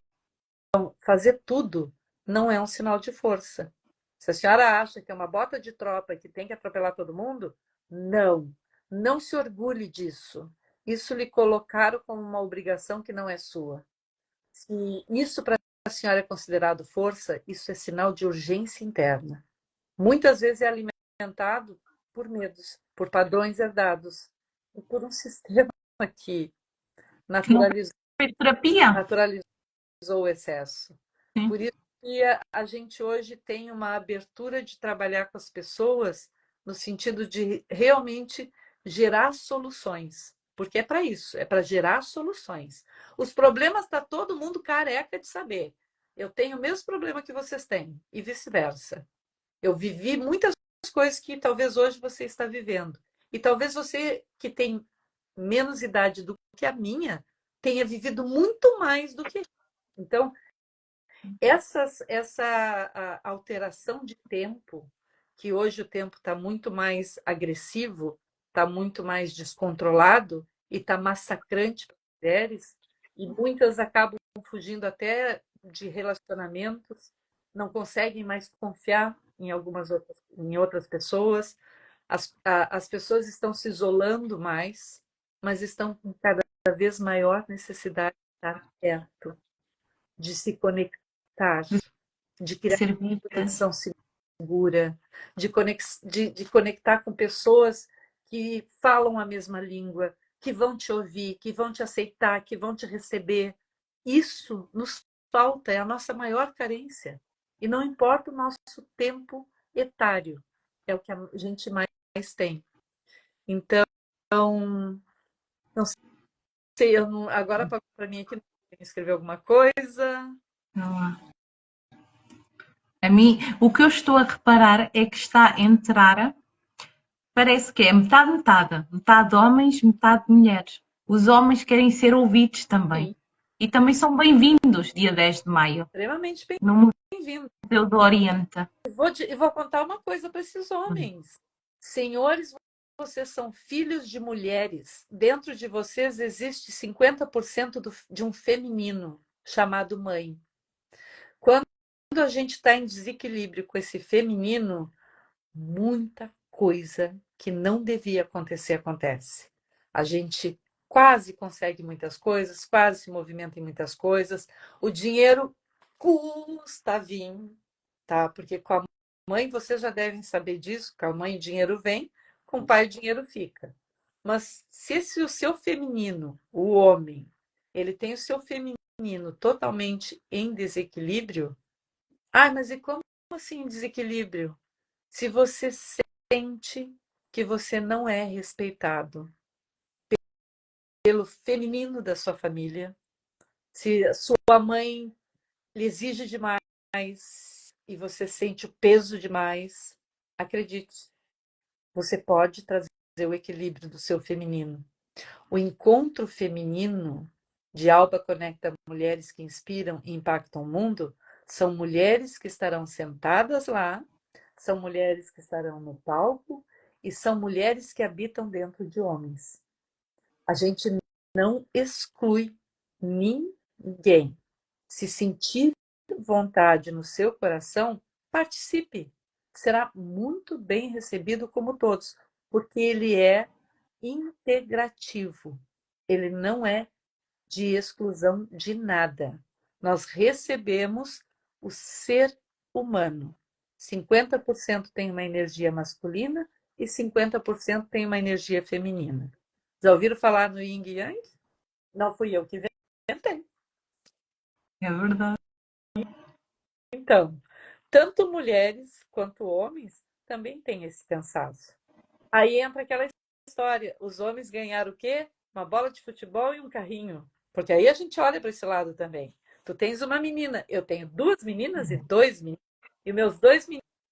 fazer tudo não é um sinal de força. Se a senhora acha que é uma bota de tropa que tem que atropelar todo mundo, não. Não se orgulhe disso. Isso lhe colocaram como uma obrigação que não é sua. Se isso para a senhora é considerado força, isso é sinal de urgência interna. Muitas vezes é alimentado por medos, por padrões herdados e por um sistema que Que não naturalizou fez terapia. naturalizou o excesso. Sim. Por isso que a gente hoje tem uma abertura de trabalhar com as pessoas no sentido de realmente gerar soluções. Porque é para isso, é para gerar soluções. Os problemas está todo mundo careca de saber. Eu tenho o mesmo problema que vocês têm, e vice-versa. Eu vivi muitas coisas que talvez hoje você está vivendo. E talvez você que tem menos idade do que a minha tenha vivido muito mais do que eu. Então, essa alteração de tempo, que hoje o tempo está muito mais agressivo, está muito mais descontrolado e está massacrante para as mulheres, e muitas acabam fugindo até de relacionamentos, não conseguem mais confiar em outras pessoas, as pessoas estão se isolando mais, mas estão com cada vez maior necessidade de estar perto, de se conectar, de criar Ser uma vista. conexão segura, de conectar com pessoas que falam a mesma língua, que vão te ouvir, que vão te aceitar, que vão te receber. Isso nos falta, é a nossa maior carência. E não importa o nosso tempo etário, é o que a gente mais tem. Então, não sei, agora para mim aqui, escrever alguma coisa. A mim, o que eu estou a reparar é que está a entrar, parece que é metade, metade. Metade homens, metade mulheres. Os homens querem ser ouvidos também. Sim, E também são bem-vindos, dia 10 de maio, extremamente no bem-vindo. Museu do Oriente. Eu vou contar uma coisa para esses homens. Senhores, vocês são filhos de mulheres. Dentro de vocês existe 50% de um feminino chamado mãe. Quando a gente está em desequilíbrio com esse feminino, muita coisa que não devia acontecer acontece. A gente quase consegue muitas coisas, quase se movimenta em muitas coisas. O dinheiro custa vir, tá? Porque com a mãe vocês já devem saber disso, com a mãe o dinheiro vem, com o pai o dinheiro fica. Mas se o seu feminino, o homem, ele tem o seu feminino totalmente em desequilíbrio, mas e como assim desequilíbrio? Se você sente que você não é respeitado pelo feminino da sua família, se a sua mãe lhe exige demais e você sente o peso demais, acredite, você pode trazer o equilíbrio do seu feminino. O encontro feminino de Alba Conecta Mulheres que Inspiram e Impactam o Mundo são mulheres que estarão sentadas lá, são mulheres que estarão no palco e são mulheres que habitam dentro de homens. A gente não exclui ninguém. Se sentir vontade no seu coração, participe. Será muito bem recebido como todos, porque ele é integrativo. Ele não é de exclusão de nada. Nós recebemos o ser humano. 50% tem uma energia masculina e 50% tem uma energia feminina. Já ouviram falar no Yin e Yang? Não fui eu que inventei. É verdade. Então, tanto mulheres quanto homens também têm esse cansaço. Aí entra aquela história: os homens ganharam o quê? Uma bola de futebol e um carrinho. Porque aí a gente olha para esse lado também. Tu tens uma menina, eu tenho duas meninas e dois meninos. E meus dois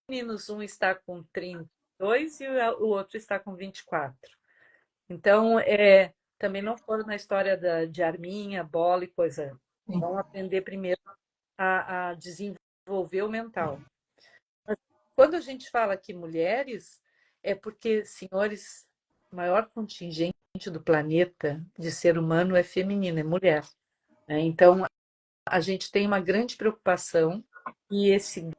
meninos, um está com 32 e o outro está com 24. Então, também não foram na história de arminha, bola e coisa. Sim. Vão aprender primeiro a desenvolver o mental. Quando a gente fala aqui mulheres, é porque, senhores, o maior contingente do planeta de ser humano é feminino, é mulher, né? Então, a gente tem uma grande preocupação que esse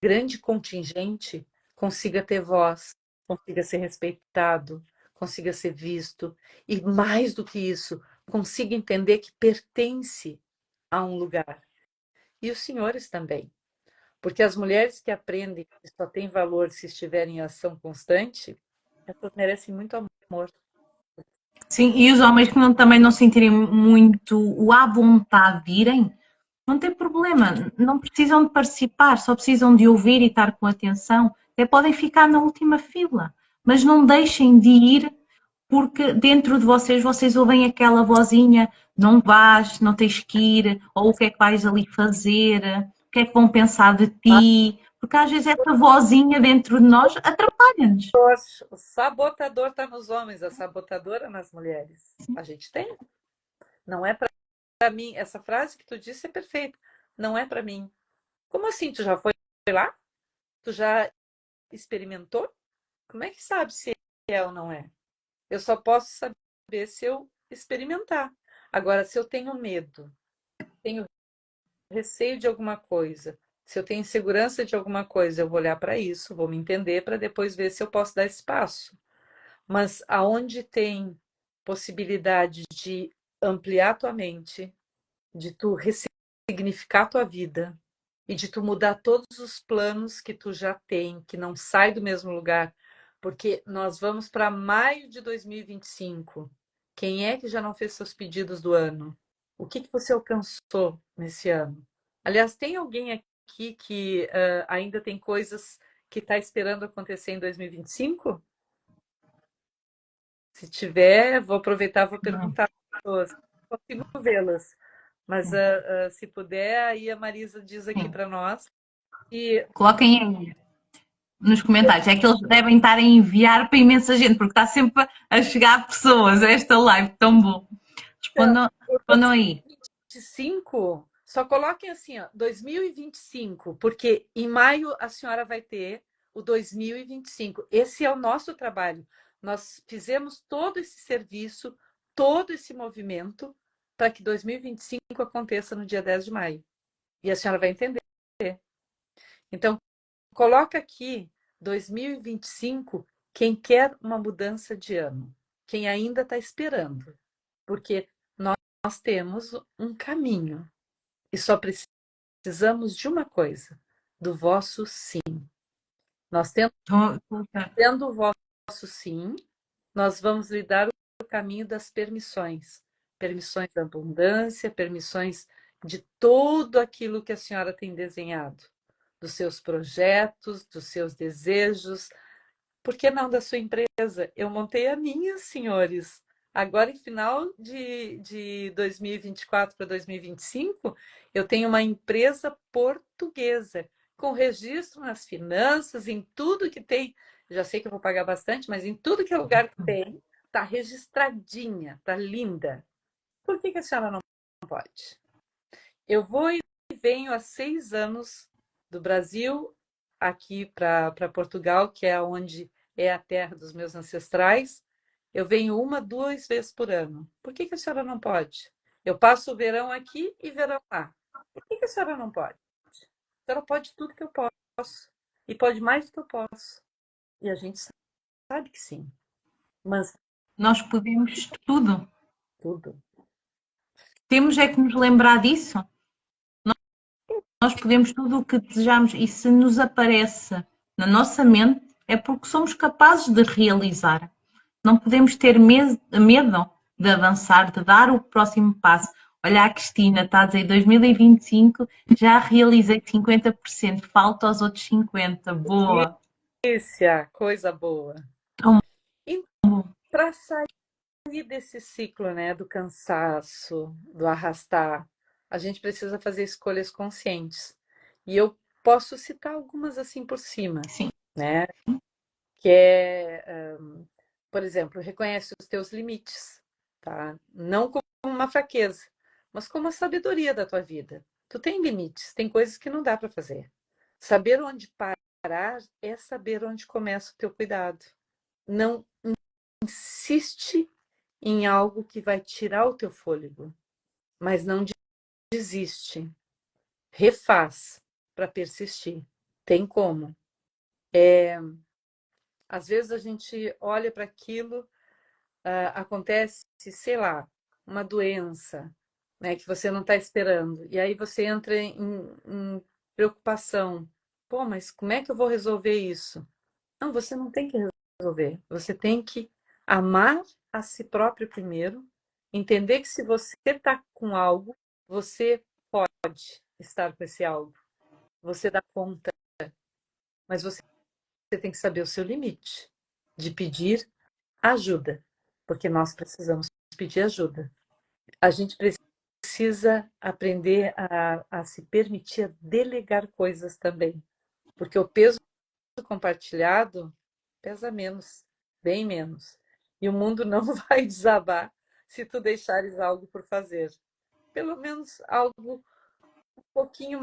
grande contingente consiga ter voz, consiga ser respeitado, consiga ser visto e, mais do que isso, consiga entender que pertence a um lugar. E os senhores também. Porque as mulheres que aprendem que só têm valor se estiverem em ação constante, essas merecem muito amor. Sim, e os homens que também não sentirem muito o à vontade de irem, não tem problema, não precisam de participar, só precisam de ouvir e estar com atenção. Até podem ficar na última fila, mas não deixem de ir, porque dentro de vocês ouvem aquela vozinha: não vais, não tens que ir, ou o que é que vais ali fazer, o que é que vão pensar de ti, porque às vezes essa vozinha dentro de nós atrapalha-nos. O sabotador está nos homens, a sabotadora nas mulheres. A gente tem. Não é para mim. Essa frase que tu disse é perfeita. Não é para mim. Como assim? Tu já foi lá? Tu já experimentou? Como é que sabe se é ou não é? Eu só posso saber se eu experimentar. Agora, se eu tenho medo, tenho receio de alguma coisa, se eu tenho insegurança de alguma coisa, eu vou olhar para isso, vou me entender para depois ver se eu posso dar espaço. Mas aonde tem possibilidade de ampliar tua mente, de tu ressignificar tua vida e de tu mudar todos os planos que tu já tem, que não sai do mesmo lugar, porque nós vamos para maio de 2025. Quem é que já não fez seus pedidos do ano? O que você alcançou nesse ano? Aliás, tem alguém aqui que ainda tem coisas que está esperando acontecer em 2025? Se tiver, vou aproveitar, vou perguntar para as pessoas. Consigo vê-las, mas se puder, aí a Marisa diz aqui Sim. para nós. E Coloquem aí nos comentários. É que eles devem estar a enviar para imensa gente, porque está sempre a chegar pessoas a esta live tão bom. Respondam aí. 2025, só coloquem assim, ó, 2025, porque em maio a senhora vai ter o 2025. Esse é o nosso trabalho. Nós fizemos todo esse serviço, todo esse movimento para que 2025 aconteça no dia 10 de maio. E a senhora vai entender. Então, coloca aqui 2025, quem quer uma mudança de ano, quem ainda está esperando, porque nós temos um caminho e só precisamos de uma coisa, do vosso sim. Nós tendo o vosso sim, nós vamos lhe dar o caminho das permissões. Permissões da abundância, permissões de tudo aquilo que a senhora tem desenhado, dos seus projetos, dos seus desejos. Por que não da sua empresa? Eu montei a minha, senhores. Agora, em final de 2024 para 2025, eu tenho uma empresa portuguesa, com registro nas finanças, em tudo que tem. Já sei que eu vou pagar bastante, mas em tudo que é lugar que tem, está registradinha, está linda. Por que a senhora não pode? Eu vou e venho há 6 anos do Brasil aqui para Portugal, que é onde é a terra dos meus ancestrais. Eu venho 1, 2 vezes por ano. Por que a senhora não pode? Eu passo o verão aqui e verão lá. Por que a senhora não pode? A senhora pode tudo que eu posso. E pode mais do que eu posso. E a gente sabe que sim. Mas Nós podemos tudo. tudo. Temos é que nos lembrar disso. Nós podemos tudo o que desejamos, e se nos aparece na nossa mente é porque somos capazes de realizar. Não podemos ter medo de avançar, de dar o próximo passo. Olha, a Cristina está a dizer 2025 já realizei 50%, falta aos outros 50%. Boa. Delícia, coisa boa. Tão E bom. para sair desse ciclo, né, do cansaço, do arrastar, a gente precisa fazer escolhas conscientes. E eu posso citar algumas assim por cima, Sim. né? Que é, por exemplo, reconhece os teus limites, tá? Não como uma fraqueza, mas como a sabedoria da tua vida. Tu tem limites, tem coisas que não dá para fazer. Saber onde parar é saber onde começa o teu cuidado. Não insiste em algo que vai tirar o teu fôlego, mas não desiste. Refaz para persistir. Tem como. Às vezes a gente olha para aquilo, acontece, sei lá, uma doença, né, que você não está esperando, e aí você entra em preocupação. Pô, mas como é que eu vou resolver isso? Não, você não tem que resolver. Você tem que amar a si próprio primeiro, entender que se você está com algo, você pode estar com esse algo. Você dá conta, mas você tem que saber o seu limite de pedir ajuda, porque nós precisamos pedir ajuda. A gente precisa aprender a se permitir a delegar coisas também, porque o peso compartilhado pesa menos, bem menos. E o mundo não vai desabar se tu deixares algo por fazer. Pelo menos algo um pouquinho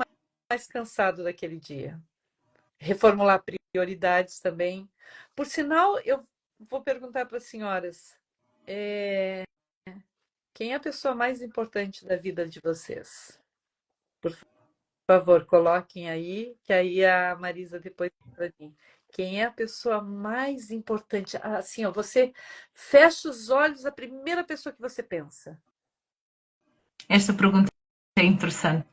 mais cansado daquele dia. Reformular prioridades também. Por sinal, eu vou perguntar para as senhoras: quem é a pessoa mais importante da vida de vocês? Por favor, coloquem aí, que aí a Marisa depois para mim. Quem é a pessoa mais importante? Assim, ó, você fecha os olhos, a primeira pessoa que você pensa. Esta pergunta é interessante,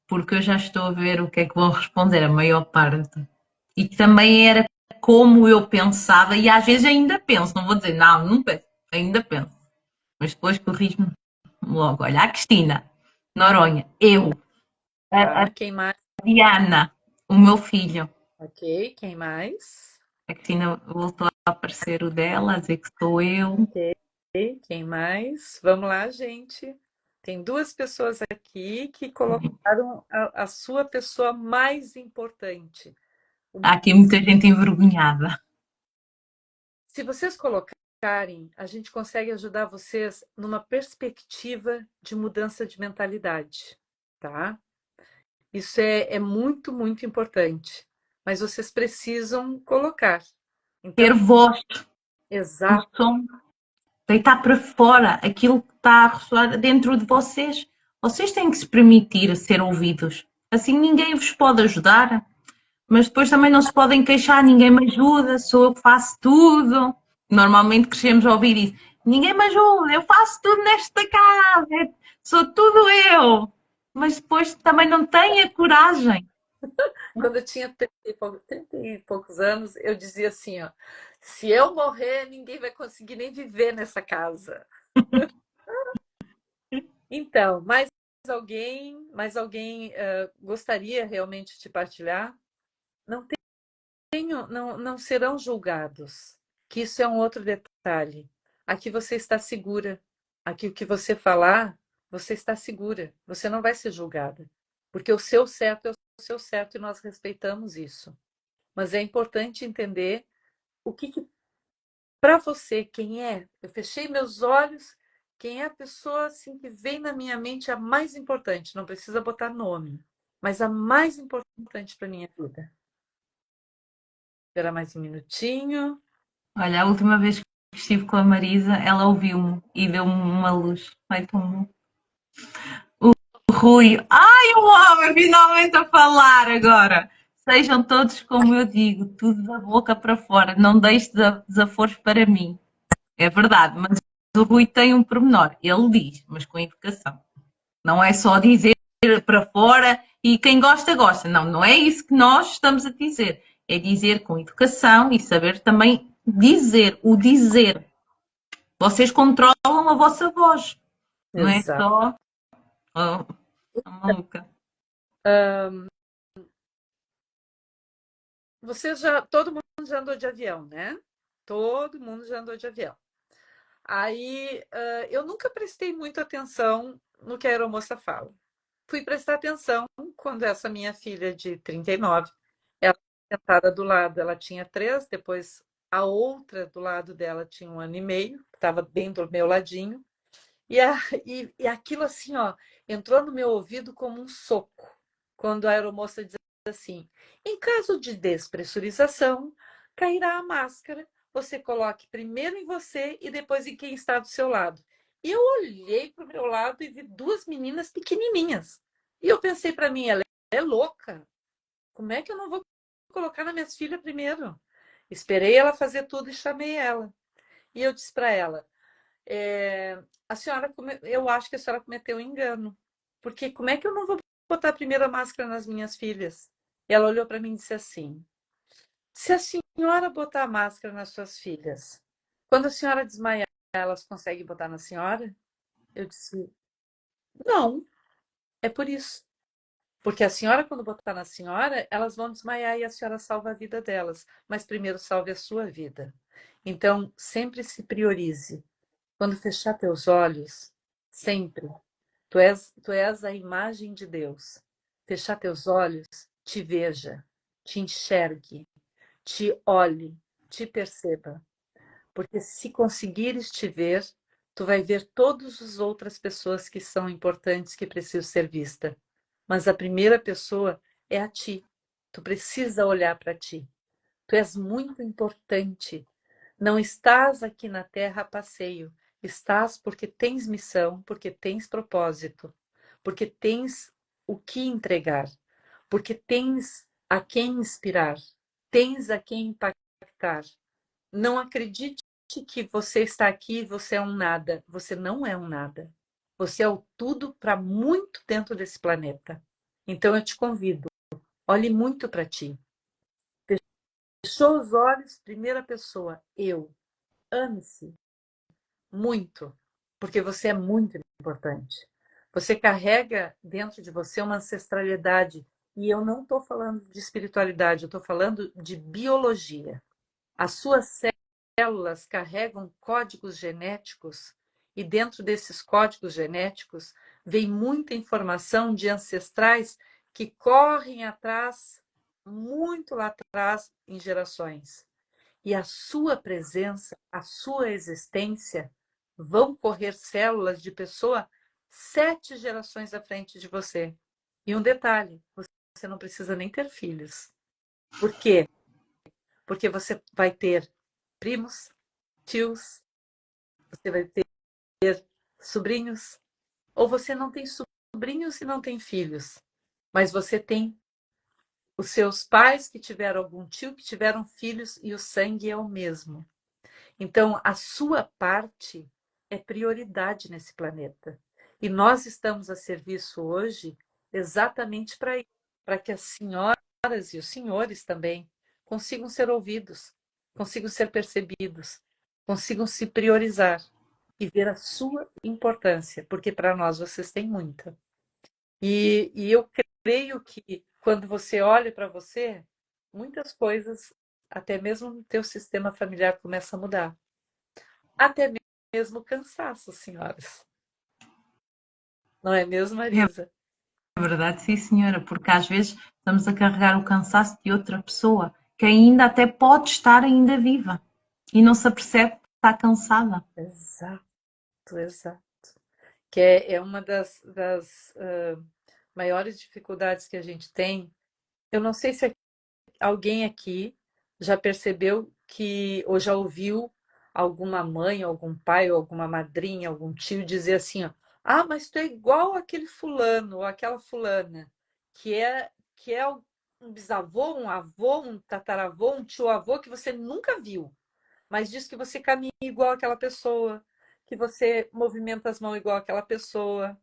porque eu já estou a ver o que é que vão responder a maior parte. E também era como eu pensava, e às vezes ainda penso, não vou dizer não, não penso, ainda penso. Mas depois corrijo-me logo. Olha, a Cristina, Noronha, eu, a Tá? Quem mais? Diana, o meu filho. Ok, quem mais? A Cristina voltou a aparecer o dela, a dizer que sou eu. Ok, quem mais? Vamos lá, gente. Tem duas pessoas aqui que colocaram a sua pessoa mais importante. Há aqui muita gente envergonhada. Se vocês colocarem, a gente consegue ajudar vocês numa perspectiva de mudança de mentalidade, tá? Isso é muito, muito importante. Mas vocês precisam colocar. Ter Então, voz, o exato, som, deitar para fora aquilo que está a ressoar dentro de vocês. Vocês têm que se permitir ser ouvidos. Assim ninguém vos pode ajudar, mas depois também não se podem queixar, ninguém me ajuda, sou eu que faço tudo. Normalmente crescemos a ouvir isso. Ninguém me ajuda, eu faço tudo nesta casa, sou tudo eu. Mas depois também não têm a coragem. quando eu tinha 30 e poucos anos, eu dizia assim, ó, se eu morrer, ninguém vai conseguir nem viver nessa casa. Então, mais alguém gostaria realmente de partilhar? Não não serão julgados, que isso é um outro detalhe. Aqui você está segura. Aqui o que você falar, você está segura. Você não vai ser julgada, porque o seu certo é o seu certo e nós respeitamos isso. Mas é importante entender o que para você, quem é? Eu fechei meus olhos, quem é a pessoa assim que vem na minha mente a mais importante? Não precisa botar nome, mas a mais importante para minha vida. Espera mais um minutinho. Olha, a última vez que estive com a Marisa, ela ouviu-me e deu-me uma luz. Ai, tão bom. O Rui, ai, o homem finalmente a falar agora. Sejam todos como eu digo, tudo da boca para fora. Não deixe desaforos para mim. É verdade, mas o Rui tem um pormenor. Ele diz, mas com educação. Não é só dizer para fora e quem gosta, gosta. Não, não é isso que nós estamos a dizer. É dizer com educação e saber também dizer, o dizer. Vocês controlam a vossa voz. Não é Exato. só Oh, tá maluca. Todo mundo já andou de avião, né? Todo mundo já andou de avião. Aí, eu nunca prestei muita atenção no que a aeromoça fala. Fui prestar atenção quando essa minha filha de 39, ela sentada do lado, ela tinha 3, depois a outra do lado dela tinha 1 ano e meio, estava bem do meu ladinho, e, e aquilo assim, ó, entrou no meu ouvido como um soco, quando a aeromoça diz assim: em caso de despressurização, cairá a máscara, você coloque primeiro em você e depois em quem está do seu lado. E eu olhei para o meu lado e vi 2 meninas pequenininhas. E eu pensei para mim, ela é louca. Como é que eu não vou colocar nas minhas filhas primeiro? Esperei ela fazer tudo e chamei ela. E eu disse para ela: a senhora, eu acho que a senhora cometeu um engano. Porque como é que eu não vou botar primeiro a máscara nas minhas filhas? E ela olhou para mim e disse assim: se a senhora botar a máscara nas suas filhas, quando a senhora desmaiar, elas conseguem botar na senhora? Eu disse: não, é por isso. Porque a senhora, quando botar na senhora, elas vão desmaiar e a senhora salva a vida delas. Mas primeiro salve a sua vida. Então, sempre se priorize. Quando fechar teus olhos, sempre. Tu és a imagem de Deus. Fechar teus olhos, te veja, te enxergue, te olhe, te perceba. Porque se conseguires te ver, tu vai ver todas as outras pessoas que são importantes, que precisam ser vistas. Mas a primeira pessoa é a ti. Tu precisa olhar para ti. Tu és muito importante. Não estás aqui na terra a passeio. Estás porque tens missão, porque tens propósito, porque tens o que entregar, porque tens a quem inspirar, tens a quem impactar. Não acredite que você está aqui e você é um nada. Você não é um nada. Você é o tudo para muito dentro desse planeta. Então eu te convido, olhe muito para ti. Fechou os olhos, primeira pessoa, eu. Ame-se muito, porque você é muito importante. Você carrega dentro de você uma ancestralidade. E eu não estou falando de espiritualidade, eu estou falando de biologia. As suas células carregam códigos genéticos e dentro desses códigos genéticos vem muita informação de ancestrais que correm atrás, muito lá atrás, em gerações. E a sua presença, a sua existência, vão correr células de pessoa 7 gerações à frente de você. E um detalhe, você não precisa nem ter filhos. Por quê? Porque você vai ter primos, tios, você vai ter sobrinhos, ou você não tem sobrinhos e não tem filhos, mas você tem os seus pais que tiveram algum tio que tiveram filhos e o sangue é o mesmo. Então, a sua parte é prioridade nesse planeta. E nós estamos a serviço hoje exatamente para isso, para que as senhoras e os senhores também consigam ser ouvidos, consigam ser percebidos, consigam se priorizar e ver a sua importância, porque para nós vocês têm muita. E eu creio que quando você olha para você, muitas coisas, até mesmo no teu sistema familiar, começa a mudar. Até mesmo cansaço, senhoras. Não é mesmo, Marisa? É verdade, sim, senhora, porque às vezes estamos a carregar o cansaço de outra pessoa que ainda até pode estar ainda viva e não se apercebe que está cansada. Exato, exato. Que é uma das maiores dificuldades que a gente tem. Eu não sei se alguém aqui já percebeu que, ou já ouviu alguma mãe, algum pai, ou alguma madrinha, algum tio dizer assim, ó, ah, mas tu é igual aquele fulano ou aquela fulana, que é um bisavô, um avô, um tataravô, um tio-avô que você nunca viu, mas diz que você caminha igual aquela pessoa, que você movimenta as mãos igual aquela pessoa,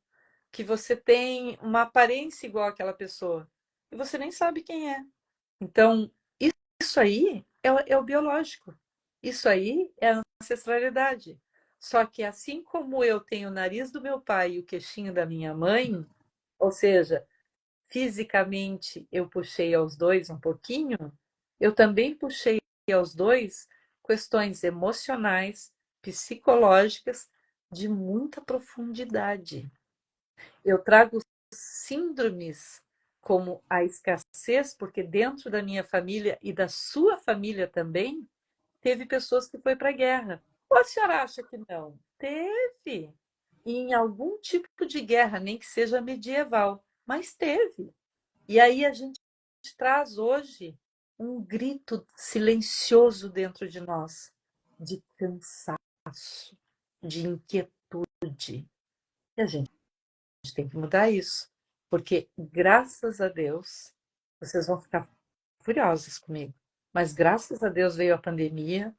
que você tem uma aparência igual àquela pessoa, e você nem sabe quem é. Então, isso aí é o biológico. Isso aí é a ancestralidade. Só que assim como eu tenho o nariz do meu pai e o queixinho da minha mãe, ou seja, fisicamente eu puxei aos dois um pouquinho, eu também puxei aos dois questões emocionais, psicológicas, de muita profundidade. Eu trago síndromes como a escassez, porque dentro da minha família e da sua família também, teve pessoas que foi para a guerra. Ou a senhora acha que não? Teve. Em algum tipo de guerra, nem que seja medieval, mas teve. E aí a gente traz hoje um grito silencioso dentro de nós, de cansaço, de inquietude. E a gente tem que mudar isso, porque graças a Deus, vocês vão ficar furiosos comigo, mas graças a Deus veio a pandemia,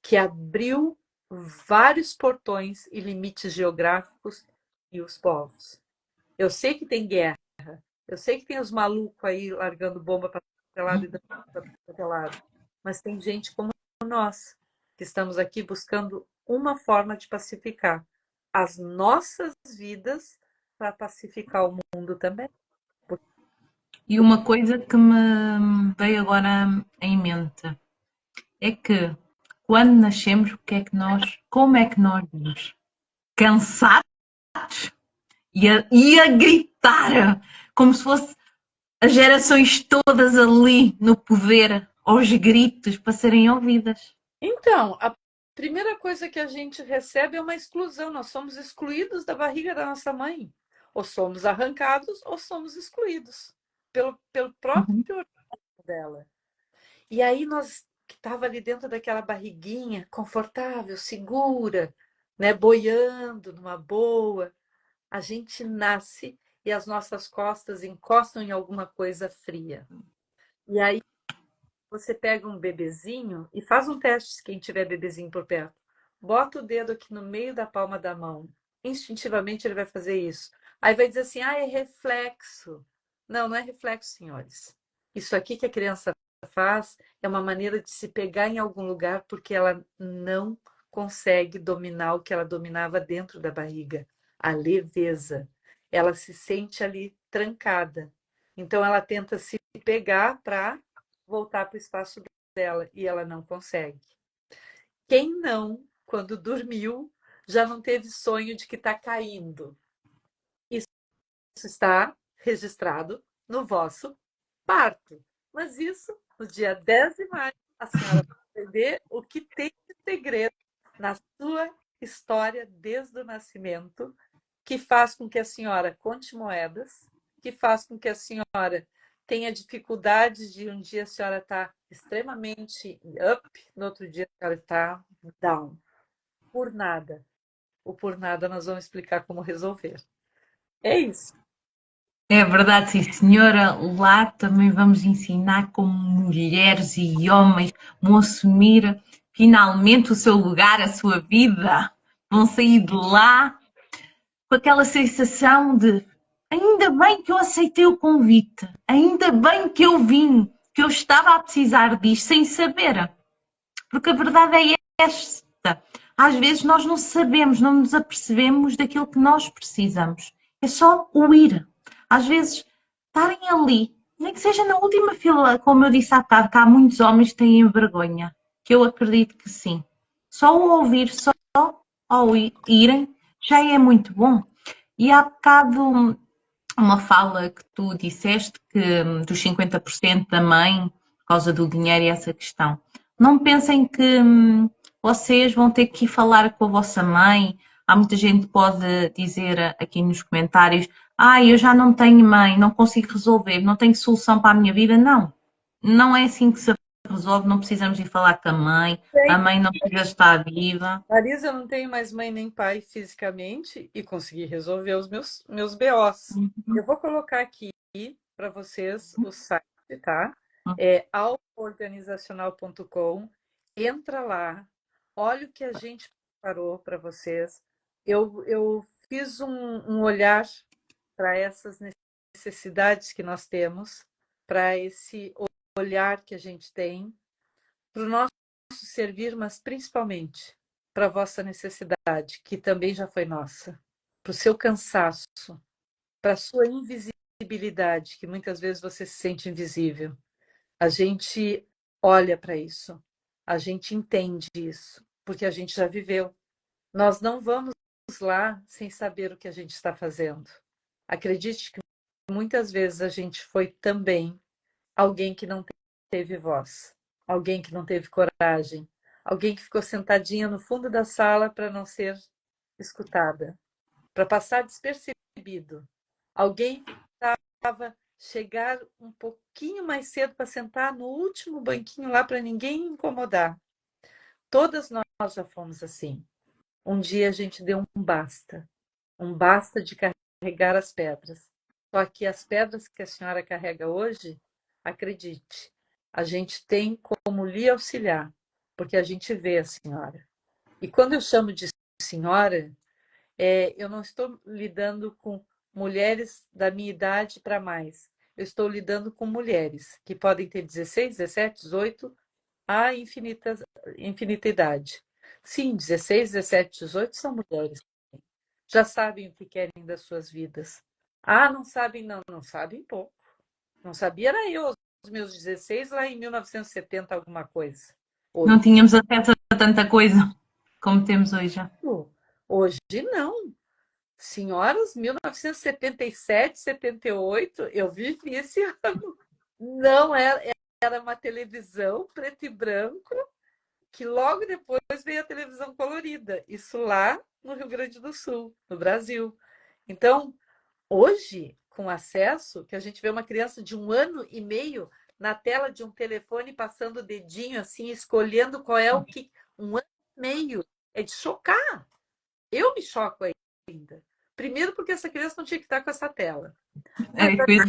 que abriu vários portões e limites geográficos e os povos. Eu sei que tem guerra, eu sei que tem os malucos aí largando bomba para todo lado e dando para todo lado, mas tem gente como nós, que estamos aqui buscando uma forma de pacificar as nossas vidas para pacificar o mundo também. E uma coisa que me veio agora em mente é que quando nascemos, como é que nós vimos? Cansados e a gritar, como se fosse as gerações todas ali no poder, aos gritos, para serem ouvidas. Então, a primeira coisa que a gente recebe é uma exclusão. Nós somos excluídos da barriga da nossa mãe. Ou somos arrancados ou somos excluídos pelo próprio Uhum. organismo dela. E aí nós que estava ali dentro daquela barriguinha, confortável, segura, né, boiando numa boa, a gente nasce e as nossas costas encostam em alguma coisa fria. E aí você pega um bebezinho e faz um teste, quem tiver bebezinho por perto. Bota o dedo aqui no meio da palma da mão. Instintivamente ele vai fazer isso. Aí vai dizer assim: ah, é reflexo. Não, não é reflexo, senhores. Isso aqui que a criança faz é uma maneira de se pegar em algum lugar porque ela não consegue dominar o que ela dominava dentro da barriga, a leveza. Ela se sente ali trancada. Então ela tenta se pegar para voltar para o espaço dela e ela não consegue. Quem não, quando dormiu, já não teve sonho de que está caindo? Isso está registrado no vosso parto. Mas isso, no dia 10 de maio, a senhora vai entender o que tem de segredo na sua história desde o nascimento, que faz com que a senhora conte moedas, que faz com que a senhora tenha dificuldades de um dia a senhora está extremamente up, no outro dia a senhora está down. Por nada. O por nada nós vamos explicar como resolver. É isso. É verdade, sim, senhora. Lá também vamos ensinar como mulheres e homens vão assumir finalmente o seu lugar, a sua vida. Vão sair de lá com aquela sensação de ainda bem que eu aceitei o convite, ainda bem que eu vim, que eu estava a precisar disto sem saber. Porque a verdade é esta. Às vezes nós não sabemos, não nos apercebemos daquilo que nós precisamos. É só o ir. Às vezes estarem ali, nem que seja na última fila, como eu disse há bocado, que há muitos homens que têm vergonha. Que eu acredito que sim. Só o ouvir, só ao irem, já é muito bom. E há bocado uma fala que tu disseste que dos 50% da mãe, por causa do dinheiro e essa questão. Não pensem que vocês vão ter que ir falar com a vossa mãe. Há muita gente que pode dizer aqui nos comentários: eu já não tenho mãe, não consigo resolver, não tenho solução para a minha vida. Não, não é assim que se resolve, não precisamos ir falar com a mãe não precisa estar viva. Marisa, eu não tenho mais mãe nem pai fisicamente e consegui resolver os meus BOs. Eu vou colocar aqui para vocês o site, tá? É alfoorganizacional.com. Entra lá, olha o que a gente preparou para vocês. Eu fiz um olhar para essas necessidades que nós temos, para esse olhar que a gente tem, para o nosso servir, mas principalmente para a vossa necessidade, que também já foi nossa, para o seu cansaço, para a sua invisibilidade, que muitas vezes você se sente invisível. A gente olha para isso, a gente entende isso, porque a gente já viveu. Nós não vamos lá sem saber o que a gente está fazendo. Acredite que muitas vezes a gente foi também alguém que não teve voz, alguém que não teve coragem, alguém que ficou sentadinha no fundo da sala para não ser escutada, para passar despercebido, alguém que precisava chegar um pouquinho mais cedo para sentar no último banquinho lá para ninguém incomodar. Todas nós já fomos assim. Um dia a gente deu um basta de carregar as pedras. Só que as pedras que a senhora carrega hoje, acredite, a gente tem como lhe auxiliar, porque a gente vê a senhora. E quando eu chamo de senhora, eu não estou lidando com mulheres da minha idade para mais. Eu estou lidando com mulheres que podem ter 16, 17, 18, a infinita idade. Sim, 16, 17, 18 são mulheres. Já sabem o que querem das suas vidas. Ah, não sabem, não, não sabem pouco. Não sabia, era eu, aos meus 16, lá em 1970, alguma coisa. Não Hoje, tínhamos acesso a tanta coisa como temos hoje. hoje não. Senhoras, 1977, 78, eu vivi esse ano. Não era uma televisão preto e branco, que logo depois veio a televisão colorida. Isso lá no Rio Grande do Sul, no Brasil. Então, hoje, com acesso, que a gente vê uma criança de 1 ano e meio na tela de um telefone passando o dedinho assim, escolhendo qual é o que. 1 ano e meio. É de chocar. Eu me choco ainda. Primeiro, porque essa criança não tinha que estar com essa tela. Mas Pois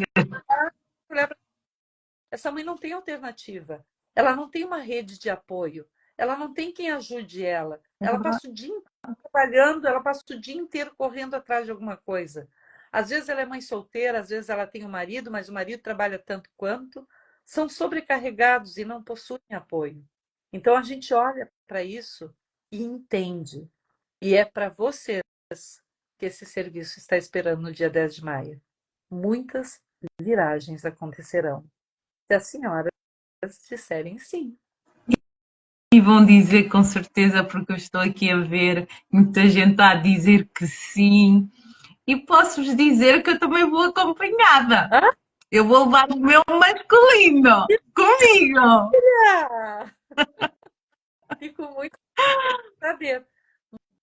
essa mãe não tem alternativa. Ela não tem uma rede de apoio. Ela não tem quem ajude ela. é Ela verdade. passa o dia inteiro trabalhando, ela passa o dia inteiro correndo atrás de alguma coisa. Às vezes ela é mãe solteira, às vezes ela tem um marido, mas o marido trabalha tanto quanto. São sobrecarregados e não possuem apoio. Então a gente olha para isso e entende. E é para vocês que esse serviço está esperando no dia 10 de maio. Muitas viragens acontecerão. Se as senhoras disserem sim. E vão dizer com certeza, porque eu estou aqui a ver muita gente a dizer que sim. E posso-vos dizer que eu também vou acompanhada. Ah, Eu vou levar o meu masculino comigo. fico muito saber.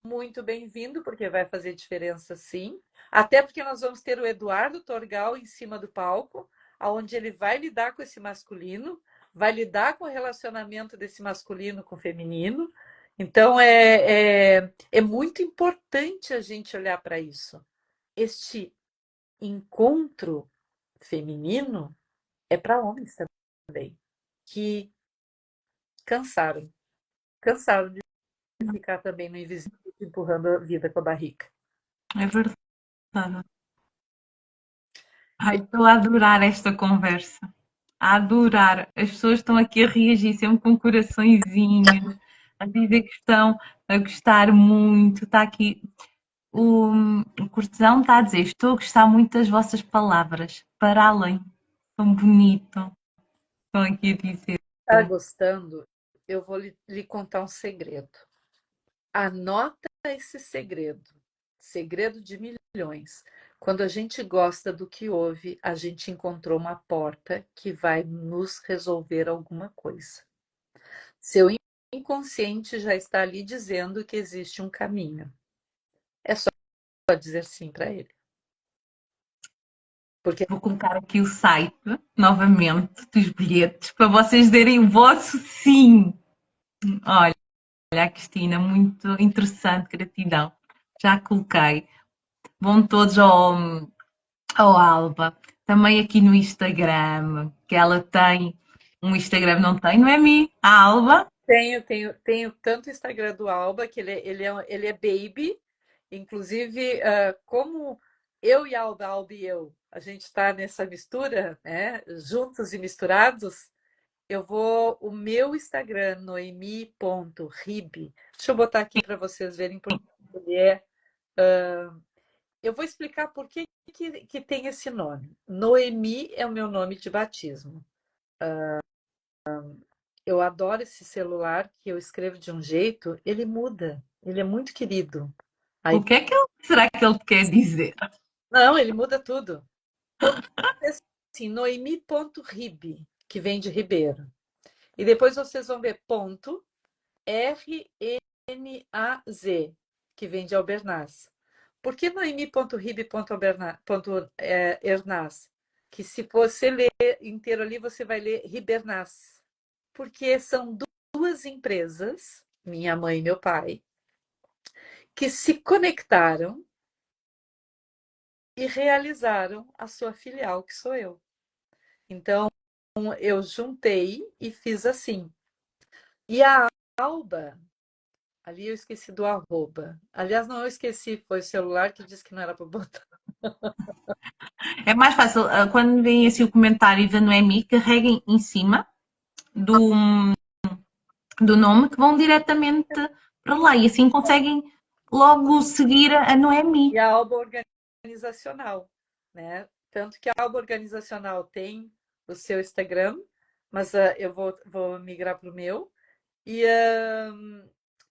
Muito bem-vindo, porque vai fazer diferença sim. Até porque nós vamos ter o Eduardo Torgal em cima do palco, onde ele vai lidar com esse masculino, vai lidar com o relacionamento desse masculino com o feminino. Então, é muito importante a gente olhar para isso. Este encontro feminino é para homens também, que cansaram, cansaram de ficar também no invisível, empurrando a vida com a barriga. É verdade. Ai, estou a adorar esta conversa. A adorar. As pessoas estão aqui a reagir sempre com coraçõezinhos, a dizer que estão a gostar muito. Está aqui. O, o cortesão está a dizer: estou a gostar muito das vossas palavras. Para além. Tão bonito. Estão aqui a dizer. Está gostando? Eu vou lhe contar um segredo. Anota esse segredo. Segredo de milhões. Quando a gente gosta do que ouve, a gente encontrou uma porta que vai nos resolver alguma coisa. Seu inconsciente já está ali dizendo que existe um caminho. É só dizer sim para ele. Porque Vou colocar aqui o site novamente dos bilhetes para vocês derem o vosso sim. Olha, Cristina, muito interessante, gratidão. Já coloquei. Vão todos ao Alba. Também aqui no Instagram, que ela tem um Instagram, não tem, não é mim? A Alba. tenho tanto o Instagram do Alba, que ele é baby, inclusive, como eu e Alba e eu, a gente está nessa mistura, né, juntos e misturados, o meu Instagram, noemi.ribe. Deixa eu botar aqui para vocês verem porque ele é. Eu vou explicar por que tem esse nome. Noemi é o meu nome de batismo. Eu adoro esse celular que eu escrevo de um jeito, ele muda, ele é muito querido. O Aí, que é que será que ele quer dizer? não, ele muda tudo. Assim, noemi.ribe, que vem de Ribeiro. E depois vocês vão ver ponto RNAZ, que vem de Albernaz. Por que noemi.ribe.ernaz? Que se você ler inteiro ali, você vai ler Ribernaz. Porque são duas empresas, minha mãe e meu pai, que se conectaram e realizaram a sua filial, que sou eu. Então, eu juntei e fiz assim. E a Alba, ali eu esqueci do arroba. Aliás, não, eu esqueci, foi o celular que disse que não era para botar. É mais fácil, quando vem assim o comentário da Noemi, carreguem em cima do, do nome que vão diretamente para lá e assim conseguem logo seguir a Noemi. E a Alba organizacional, né? Tanto que a Alba organizacional tem o seu Instagram, mas eu vou migrar para o meu. E,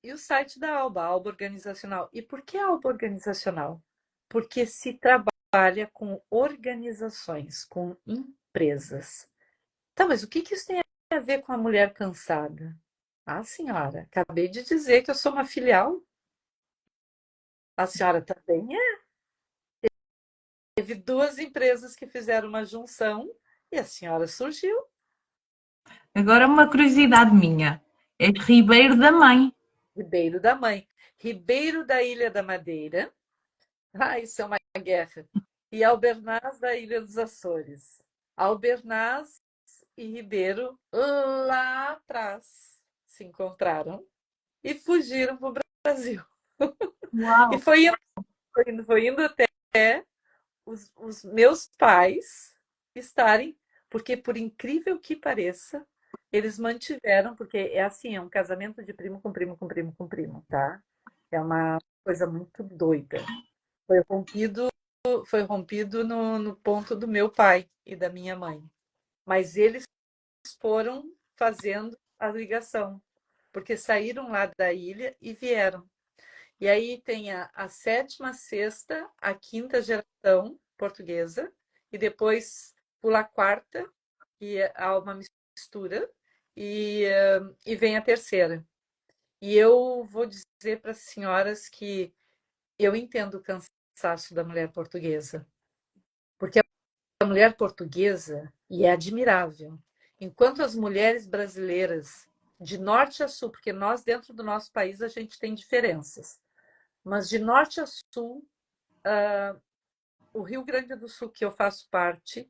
e o site da Alba, Alba Organizacional. E por que Alba Organizacional? Porque se trabalha com organizações, com empresas. Tá, mas o que isso tem a ver com a mulher cansada? Ah, senhora, acabei de dizer que eu sou uma filial. A senhora também é. Teve duas empresas que fizeram uma junção e a senhora surgiu. Agora uma curiosidade minha, é Ribeiro da Mãe. Ribeiro da Mãe. Ribeiro da Ilha da Madeira. Ah, isso é uma guerra. E Albernaz da Ilha dos Açores. Albernaz e Ribeiro lá atrás se encontraram e fugiram para o Brasil. E Uau! foi indo até os meus pais estarem, porque por incrível que pareça, eles mantiveram, porque é assim, é um casamento de primo com primo com primo com primo, tá? É uma coisa muito doida. Foi rompido, foi rompido no ponto do meu pai e da minha mãe. Mas eles foram fazendo a ligação, porque saíram lá da ilha e vieram. E aí tem a sétima, a sexta, a quinta geração portuguesa, e depois pula a quarta, e há uma mistura, e vem a terceira. E eu vou dizer para as senhoras que eu entendo o cansaço da mulher portuguesa, porque a mulher portuguesa, e é admirável, enquanto as mulheres brasileiras, de norte a sul, porque nós dentro do nosso país a gente tem diferenças, mas de norte a sul, o Rio Grande do Sul, que eu faço parte,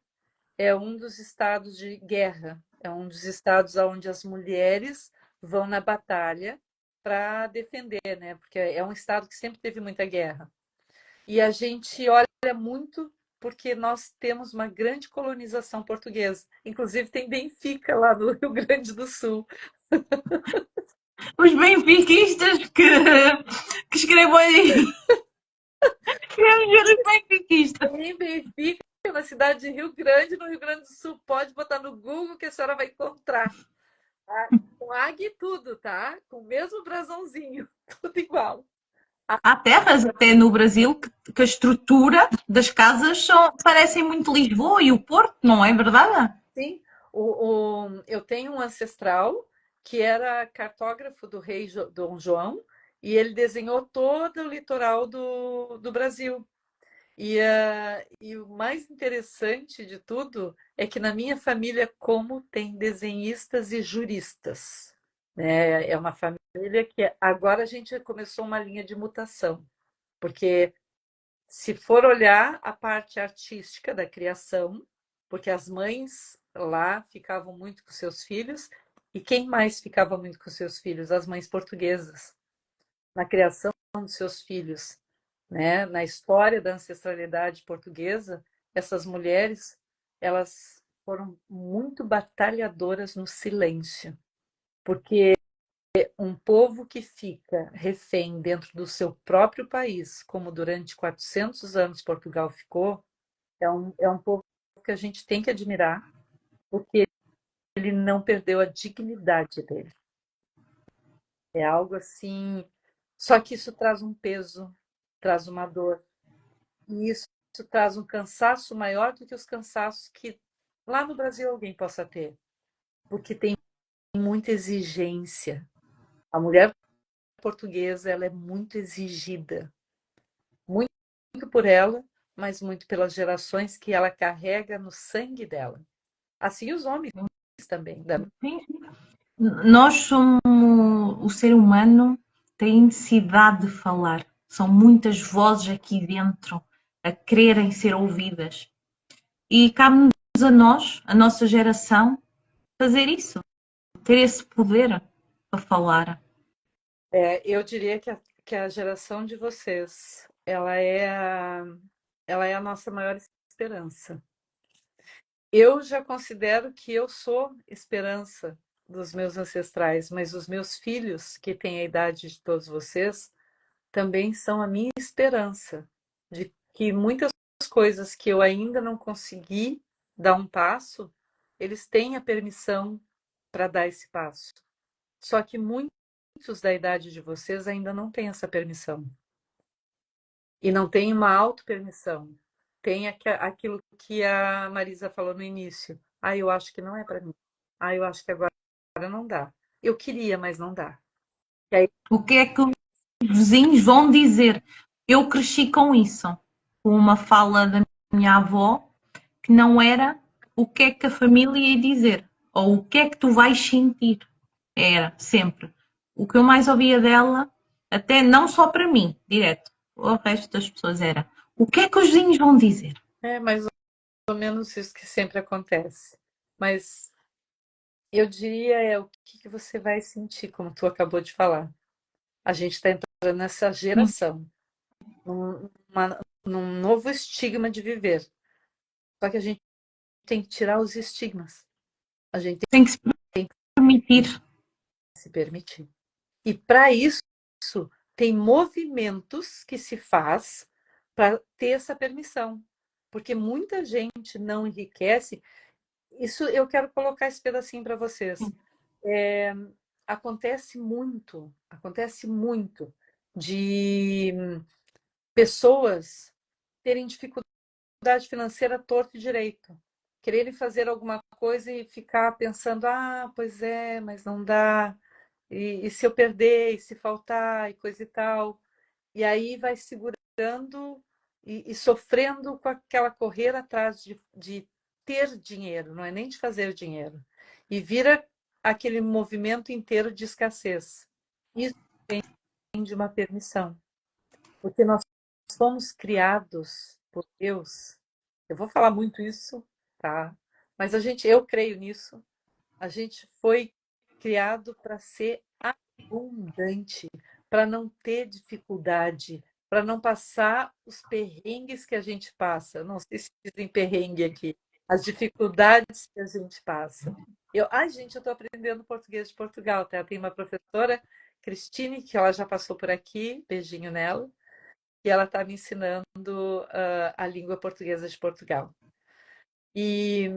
é um dos estados de guerra, é um dos estados onde as mulheres vão na batalha para defender, né? Porque é um estado que sempre teve muita guerra. E a gente olha muito porque nós temos uma grande colonização portuguesa. Inclusive tem Benfica lá no Rio Grande do Sul. Os benfiquistas que escrevam aí. Queremos ver os benfiquistas. Tem Benfica na cidade de Rio Grande, no Rio Grande do Sul. Pode botar no Google que a senhora vai encontrar. Tá? Com águia e tudo, tá? Com o mesmo brasãozinho, tudo igual. Há terras até no Brasil que a estrutura das casas parecem muito Lisboa e o Porto, não é verdade? Sim, eu tenho um ancestral que era cartógrafo do rei Dom João e ele desenhou todo o litoral do Brasil. E o mais interessante de tudo é que na minha família, como tem desenhistas e juristas, né? É uma família que agora a gente começou uma linha de mutação, porque se for olhar a parte artística da criação, porque as mães lá ficavam muito com seus filhos, e quem mais ficava muito com seus filhos? As mães portuguesas, na criação dos seus filhos, na história da ancestralidade portuguesa, essas mulheres, elas foram muito batalhadoras no silêncio, porque um povo que fica refém dentro do seu próprio país, como durante 400 anos Portugal ficou, é um povo que a gente tem que admirar, porque ele não perdeu a dignidade dele. É algo assim. Só que isso traz um peso, traz uma dor. E isso traz um cansaço maior do que os cansaços que lá no Brasil alguém possa ter. Porque tem muita exigência. A mulher portuguesa, ela é muito exigida. Muito por ela, mas muito pelas gerações que ela carrega no sangue dela. Assim os homens também. Sim, sim. Nós somos, o ser humano tem necessidade de falar. São muitas vozes aqui dentro a quererem ser ouvidas. E cabe-nos a nós, a nossa geração, fazer isso, ter esse poder para falar. Eu diria que a geração de vocês, ela é a nossa maior esperança. Eu já considero que eu sou esperança dos meus ancestrais, mas os meus filhos, que têm a idade de todos vocês, também são a minha esperança de que muitas coisas que eu ainda não consegui dar um passo, eles têm a permissão para dar esse passo. Só que muitos da idade de vocês ainda não têm essa permissão. E não tem uma auto-permissão. Tem aquilo que a Marisa falou no início. Ah, eu acho que não é para mim. Ah, eu acho que agora não dá. Eu queria, mas não dá. E aí, O que é que os vizinhos vão dizer? Eu cresci com isso, com uma fala da minha avó que não era o que é que a família ia dizer ou o que é que tu vais sentir. Era sempre. O que eu mais ouvia dela, até não só para mim, direto, o resto das pessoas era o que é que os vizinhos vão dizer? é mais ou menos isso que sempre acontece. Mas eu diria o que você vai sentir, como tu acabou de falar. A gente está entrando nessa Sim, geração, num novo estigma de viver. Só que a gente tem que tirar os estigmas. A gente tem que se tem que permitir. se permitir. E para isso, tem movimentos que se faz para ter essa permissão. Porque muita gente não enriquece. Isso eu quero colocar esse pedacinho para vocês. É, acontece muito de pessoas terem dificuldade financeira torto e direito. Quererem fazer alguma coisa e ficar pensando, ah, pois é, mas não dá. E se eu perder, e se faltar, e coisa e tal. E aí vai segurando e sofrendo com aquela correr atrás de ter dinheiro, não é nem de fazer dinheiro. E vira aquele movimento inteiro de escassez. Isso vem de uma permissão, porque nós fomos criados por Deus. Eu vou falar muito isso, tá? Mas eu creio nisso. A gente foi criado para ser abundante, para não ter dificuldade, para não passar os perrengues que a gente passa. Não sei se dizem perrengue aqui, as dificuldades que a gente passa. Gente, eu estou aprendendo português de Portugal, tá? Tem uma professora, Cristine, que ela já passou por aqui, beijinho nela, e ela está me ensinando a língua portuguesa de Portugal. E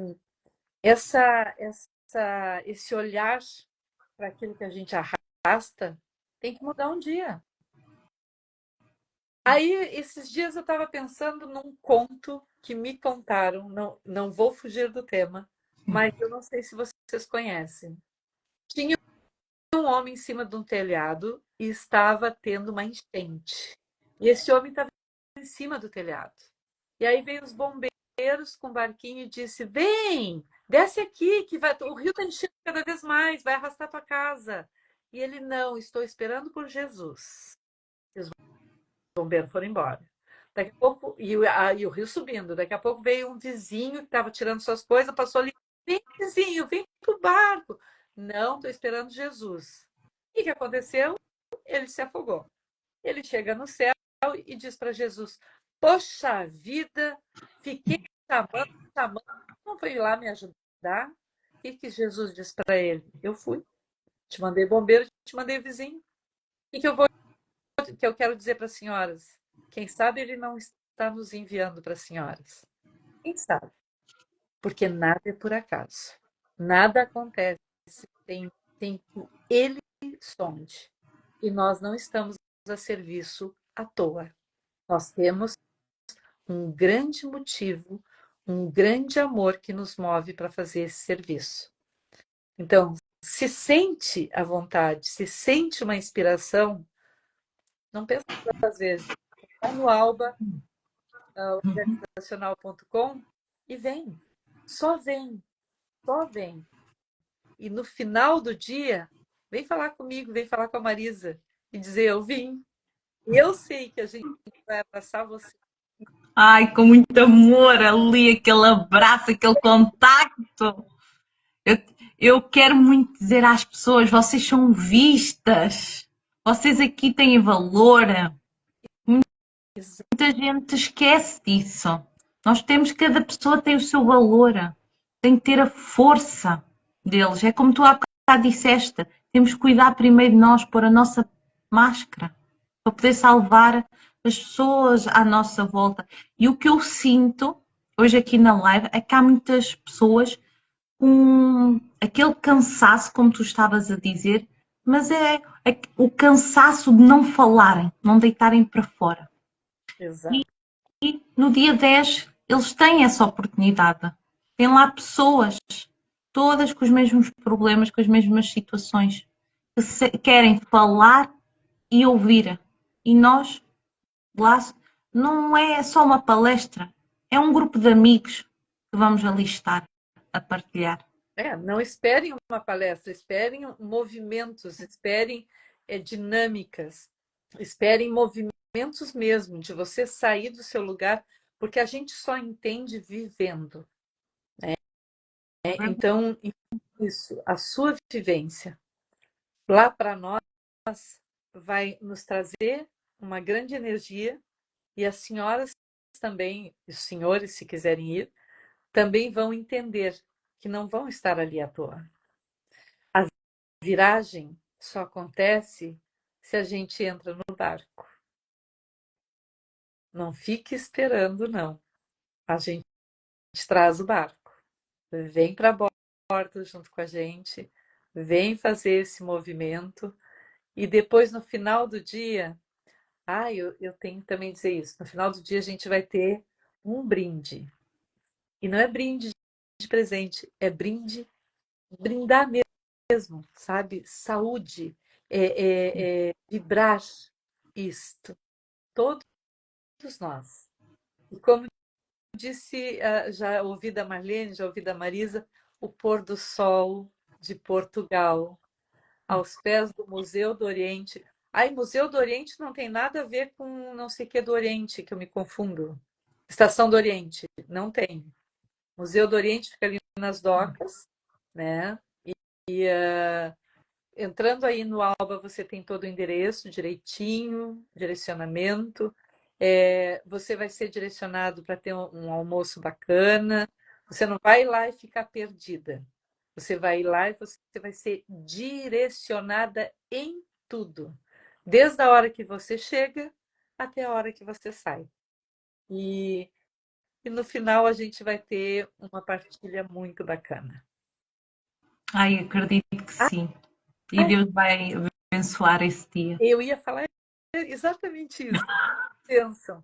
esse olhar para aquilo que a gente arrasta tem que mudar um dia. Aí, esses dias eu estava pensando num conto que me contaram, não vou fugir do tema, mas eu não sei se vocês conhecem. Tinha um homem em cima de um telhado e estava tendo uma enchente. E esse homem estava em cima do telhado. E aí veio os bombeiros com um barquinho e disse: Vem, desce aqui, que o rio está enchendo cada vez mais, vai arrastar para casa. E ele: Não, estou esperando por Jesus. E os bombeiros foram embora. Daqui a pouco, e o rio subindo. Daqui a pouco veio um vizinho que estava tirando suas coisas, passou ali: Vem, vizinho, vem para o barco. Não, estou esperando Jesus. O que aconteceu? Ele se afogou. Ele chega no céu e diz para Jesus: Poxa vida, fiquei chamando, chamando, não foi lá me ajudar? O que Jesus disse para ele? Eu fui. Te mandei bombeiro, te mandei vizinho. E que eu quero dizer para as senhoras? Quem sabe ele não está nos enviando para as senhoras? Quem sabe? Porque nada é por acaso. Nada acontece sem que ele sonde. E nós não estamos a serviço à toa. Nós temos um grande motivo, um grande amor que nos move para fazer esse serviço. Então, se sente à vontade, se sente uma inspiração, não pensa duas vezes. Vai no Alba, organizacional.com e vem. Só vem, só vem. E no final do dia, vem falar comigo, vem falar com a Marisa e dizer: eu vim. E eu sei que a gente vai abraçar você. Ai, com muito amor ali, aquele abraço, aquele contacto. Eu, eu quero muito dizer às pessoas: vocês são vistas, vocês aqui têm valor. Muita gente esquece disso. Nós temos, cada pessoa tem o seu valor, tem que ter a força deles. É como tu há bocado disseste, temos que cuidar primeiro de nós, pôr a nossa máscara, para poder salvar as pessoas à nossa volta. E o que eu sinto hoje aqui na live é que há muitas pessoas com aquele cansaço, como tu estavas a dizer, mas é o cansaço de não falarem, não deitarem para fora. Exato. E no dia 10 eles têm essa oportunidade. Tem lá pessoas, todas com os mesmos problemas, com as mesmas situações, que querem falar e ouvir. E nós, lá, não é só uma palestra, é um grupo de amigos que vamos ali estar a partilhar. Não esperem uma palestra, esperem movimentos, esperem dinâmicas, esperem movimentos mesmo, de você sair do seu lugar, porque a gente só entende vivendo. Então, isso, a sua vivência lá para nós vai nos trazer uma grande energia e as senhoras também, os senhores, se quiserem ir, também vão entender que não vão estar ali à toa. A viragem só acontece se a gente entra no barco. Não fique esperando, não. A gente traz o barco. Vem para a bordo junto com a gente, vem fazer esse movimento e depois no final do dia, eu tenho que também dizer isso, no final do dia a gente vai ter um brinde. E não é brinde de presente, é brindar mesmo, sabe? Saúde, vibrar isto, todos nós. E como disse, já ouvi da Marlene, já ouvi da Marisa, o pôr do sol de Portugal, aos pés do Museu do Oriente. Museu do Oriente não tem nada a ver com não sei o que do Oriente, que eu me confundo. Estação do Oriente, não tem. Museu do Oriente fica ali nas docas, né? E entrando aí no Alba, você tem todo o endereço direitinho, direcionamento. Você vai ser direcionado para ter um almoço bacana. Você não vai ir lá e ficar perdida. Você vai ir lá e você vai ser direcionada em tudo. Desde a hora que você chega até a hora que você sai. E no final a gente vai ter uma partilha muito bacana. Ai, acredito que sim. E Deus vai abençoar esse dia. Eu ia falar exatamente isso. Pensam.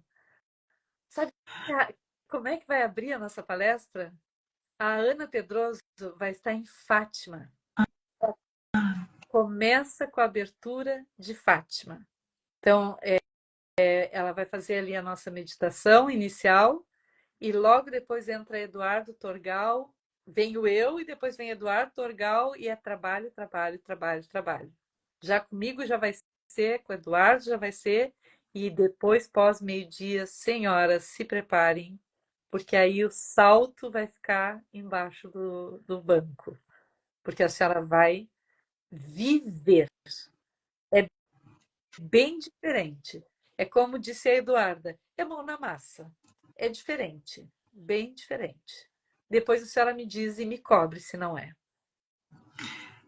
Sabe como é que vai abrir a nossa palestra? A Ana Pedroso vai estar em Fátima. Começa com a abertura de Fátima. Então, ela vai fazer ali a nossa meditação inicial e logo depois entra Eduardo Torgal, venho eu e depois vem Eduardo Torgal e é trabalho, trabalho, trabalho, trabalho. Já comigo já vai ser, com o Eduardo já vai ser, e depois, pós meio-dia, senhoras, se preparem, porque aí o salto vai ficar embaixo do banco, porque a senhora vai viver. É bem diferente. É como disse a Eduarda, é mão na massa. É diferente, bem diferente. depois a senhora me diz e me cobre se não é.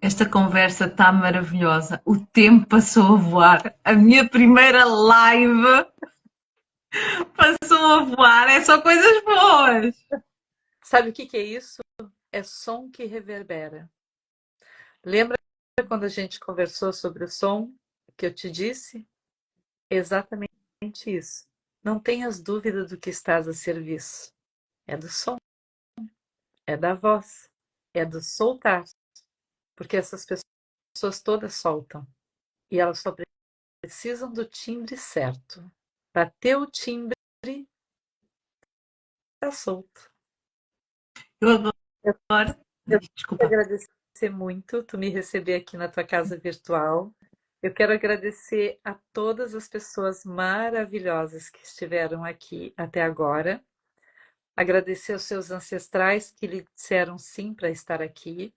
Esta conversa está maravilhosa. O tempo passou a voar. A minha primeira live passou a voar. É só coisas boas. Sabe o que é isso? É som que reverbera. Lembra quando a gente conversou sobre o som que eu te disse? Exatamente isso. Não tenhas dúvida do que estás a serviço. É do som, é da voz, é do soltar. Porque essas pessoas todas soltam. E elas só precisam do timbre certo. Bateu o timbre, tá solto. Eu agora. Eu quero Desculpa. agradecer muito tu me receber aqui na tua casa virtual. Eu quero agradecer a todas as pessoas maravilhosas que estiveram aqui até agora. Agradecer aos seus ancestrais que lhe disseram sim para estar aqui.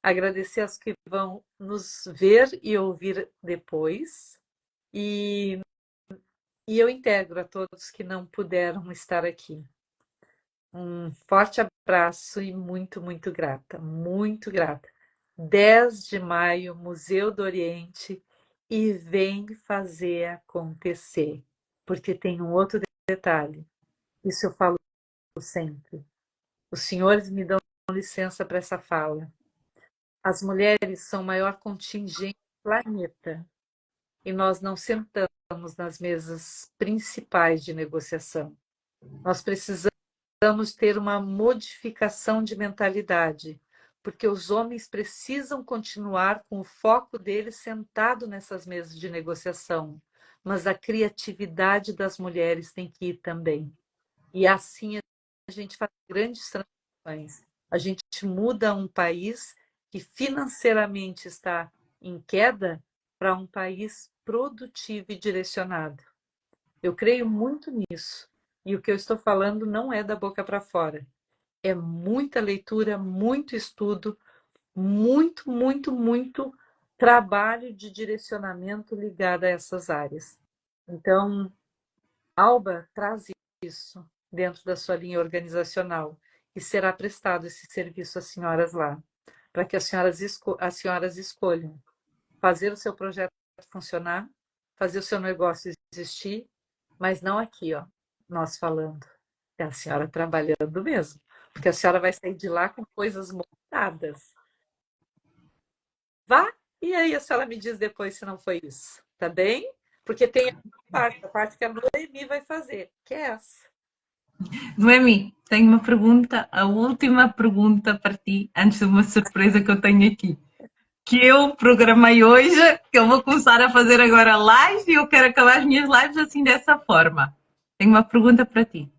Agradecer aos que vão nos ver e ouvir depois. E eu integro a todos que não puderam estar aqui. Um forte abraço e muito, muito grata, muito grata. 10 de maio, Museu do Oriente, e vem fazer acontecer, porque tem um outro detalhe, isso eu falo sempre. Os senhores me dão licença para essa fala. As mulheres são o maior contingente do planeta e nós não sentamos nas mesas principais de negociação. Nós precisamos ter uma modificação de mentalidade, porque os homens precisam continuar com o foco deles sentado nessas mesas de negociação, mas a criatividade das mulheres tem que ir também. E assim a gente faz grandes transformações. A gente muda um país que financeiramente está em queda para um país produtivo e direcionado. Eu creio muito nisso. E o que eu estou falando não é da boca para fora. É muita leitura, muito estudo, muito, muito, muito trabalho de direcionamento ligado a essas áreas. Então, Alba traz isso dentro da sua linha organizacional e será prestado esse serviço às senhoras lá, para que as senhoras escolham fazer o seu projeto funcionar, fazer o seu negócio existir, mas não aqui, ó, nós falando. É a senhora trabalhando mesmo, porque a senhora vai sair de lá com coisas montadas. Vá, e aí a senhora me diz depois se não foi isso, tá bem? Porque tem a parte que a Noemi vai fazer, que é essa. Noemi, tenho uma pergunta, a última pergunta para ti, antes de uma surpresa que eu tenho aqui. Que eu programei hoje, que eu vou começar a fazer agora lives e eu quero acabar as minhas lives assim dessa forma. Tenho uma pergunta para ti.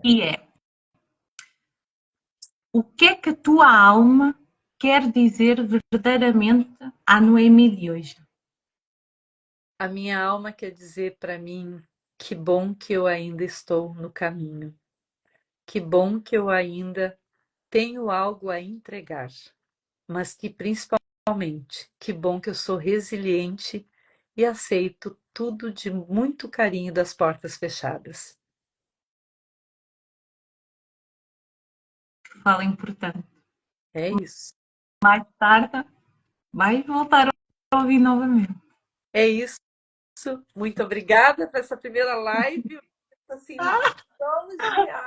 E é: o que é que a tua alma quer dizer verdadeiramente à Noemi de hoje? A minha alma quer dizer para mim que bom que eu ainda estou no caminho. Que bom que eu ainda tenho algo a entregar, mas que principalmente, que bom que eu sou resiliente e aceito tudo de muito carinho das portas fechadas. Fala importante. É isso. Mais tarde, vais voltar a ouvir novamente. É isso. Muito obrigada por essa primeira live. Assim, nos solos de ar.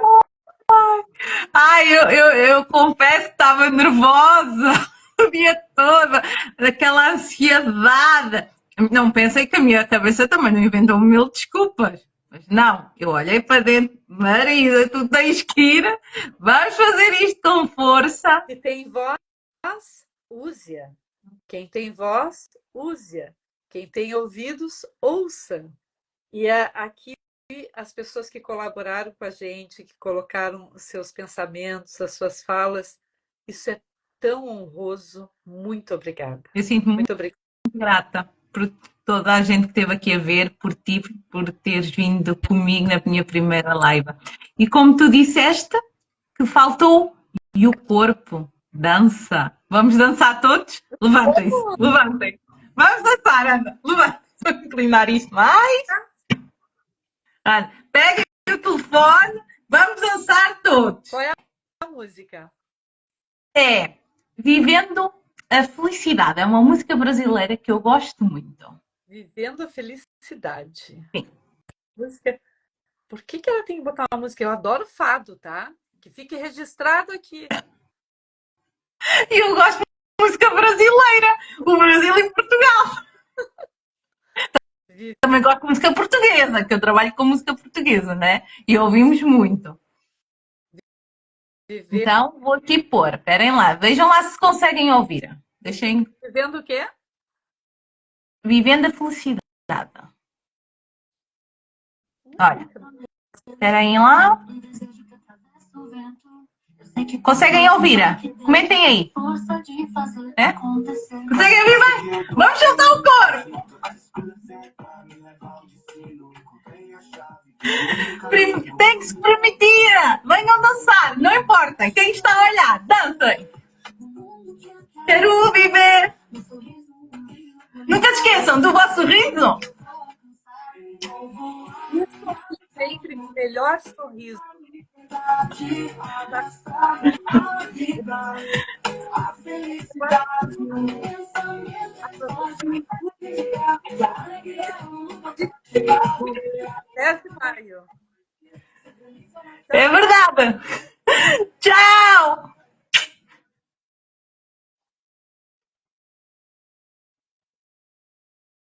Ai, eu confesso que estava nervosa o dia todo, daquela ansiedade. Não pensei que a minha cabeça também não inventou mil desculpas. Mas não, eu olhei para dentro, Marisa, tu tens que ir, vamos fazer isto com força. Se tem voz, use-a. Quem tem voz, use-a. Quem tem ouvidos, ouça. E aqui as pessoas que colaboraram com a gente, que colocaram os seus pensamentos, as suas falas, isso é tão honroso. Muito obrigada. Eu sinto-me Muito muito obrigada. grata por toda a gente que esteve aqui a ver, por ti, por teres vindo comigo na minha primeira live. E como tu disseste, que faltou, e o corpo dança. Vamos dançar todos? Levantem-se, levantem. Vamos dançar, anda, levantem-se. Vou inclinar isto mais. Anda, peguem o telefone, vamos dançar todos. Qual é música. É Vivendo a Felicidade. É uma música brasileira que eu gosto muito. Vivendo a Felicidade. Sim. Música. Por que ela tem que botar uma música? Eu adoro fado, tá? Que fique registrado aqui. E eu gosto de música brasileira. O Brasil e Portugal. Também gosto de música portuguesa, que eu trabalho com música portuguesa, né? E ouvimos muito. Viver... Então, vou aqui pôr. Esperem lá. Vejam lá se conseguem ouvir. Deixem. Vivendo o quê? Vivendo a Felicidade. Olha. Esperem lá. Conseguem ouvir? Comentem aí. É? Conseguem ouvir bem? Vamos juntar o corpo. Tem que se permitir. Venham dançar. Não importa. Quem está a olhar, dancem. Quero viver. Nunca se esqueçam do vosso sorriso. Isso sempre o melhor sorriso. De maio. É verdade. Tchau.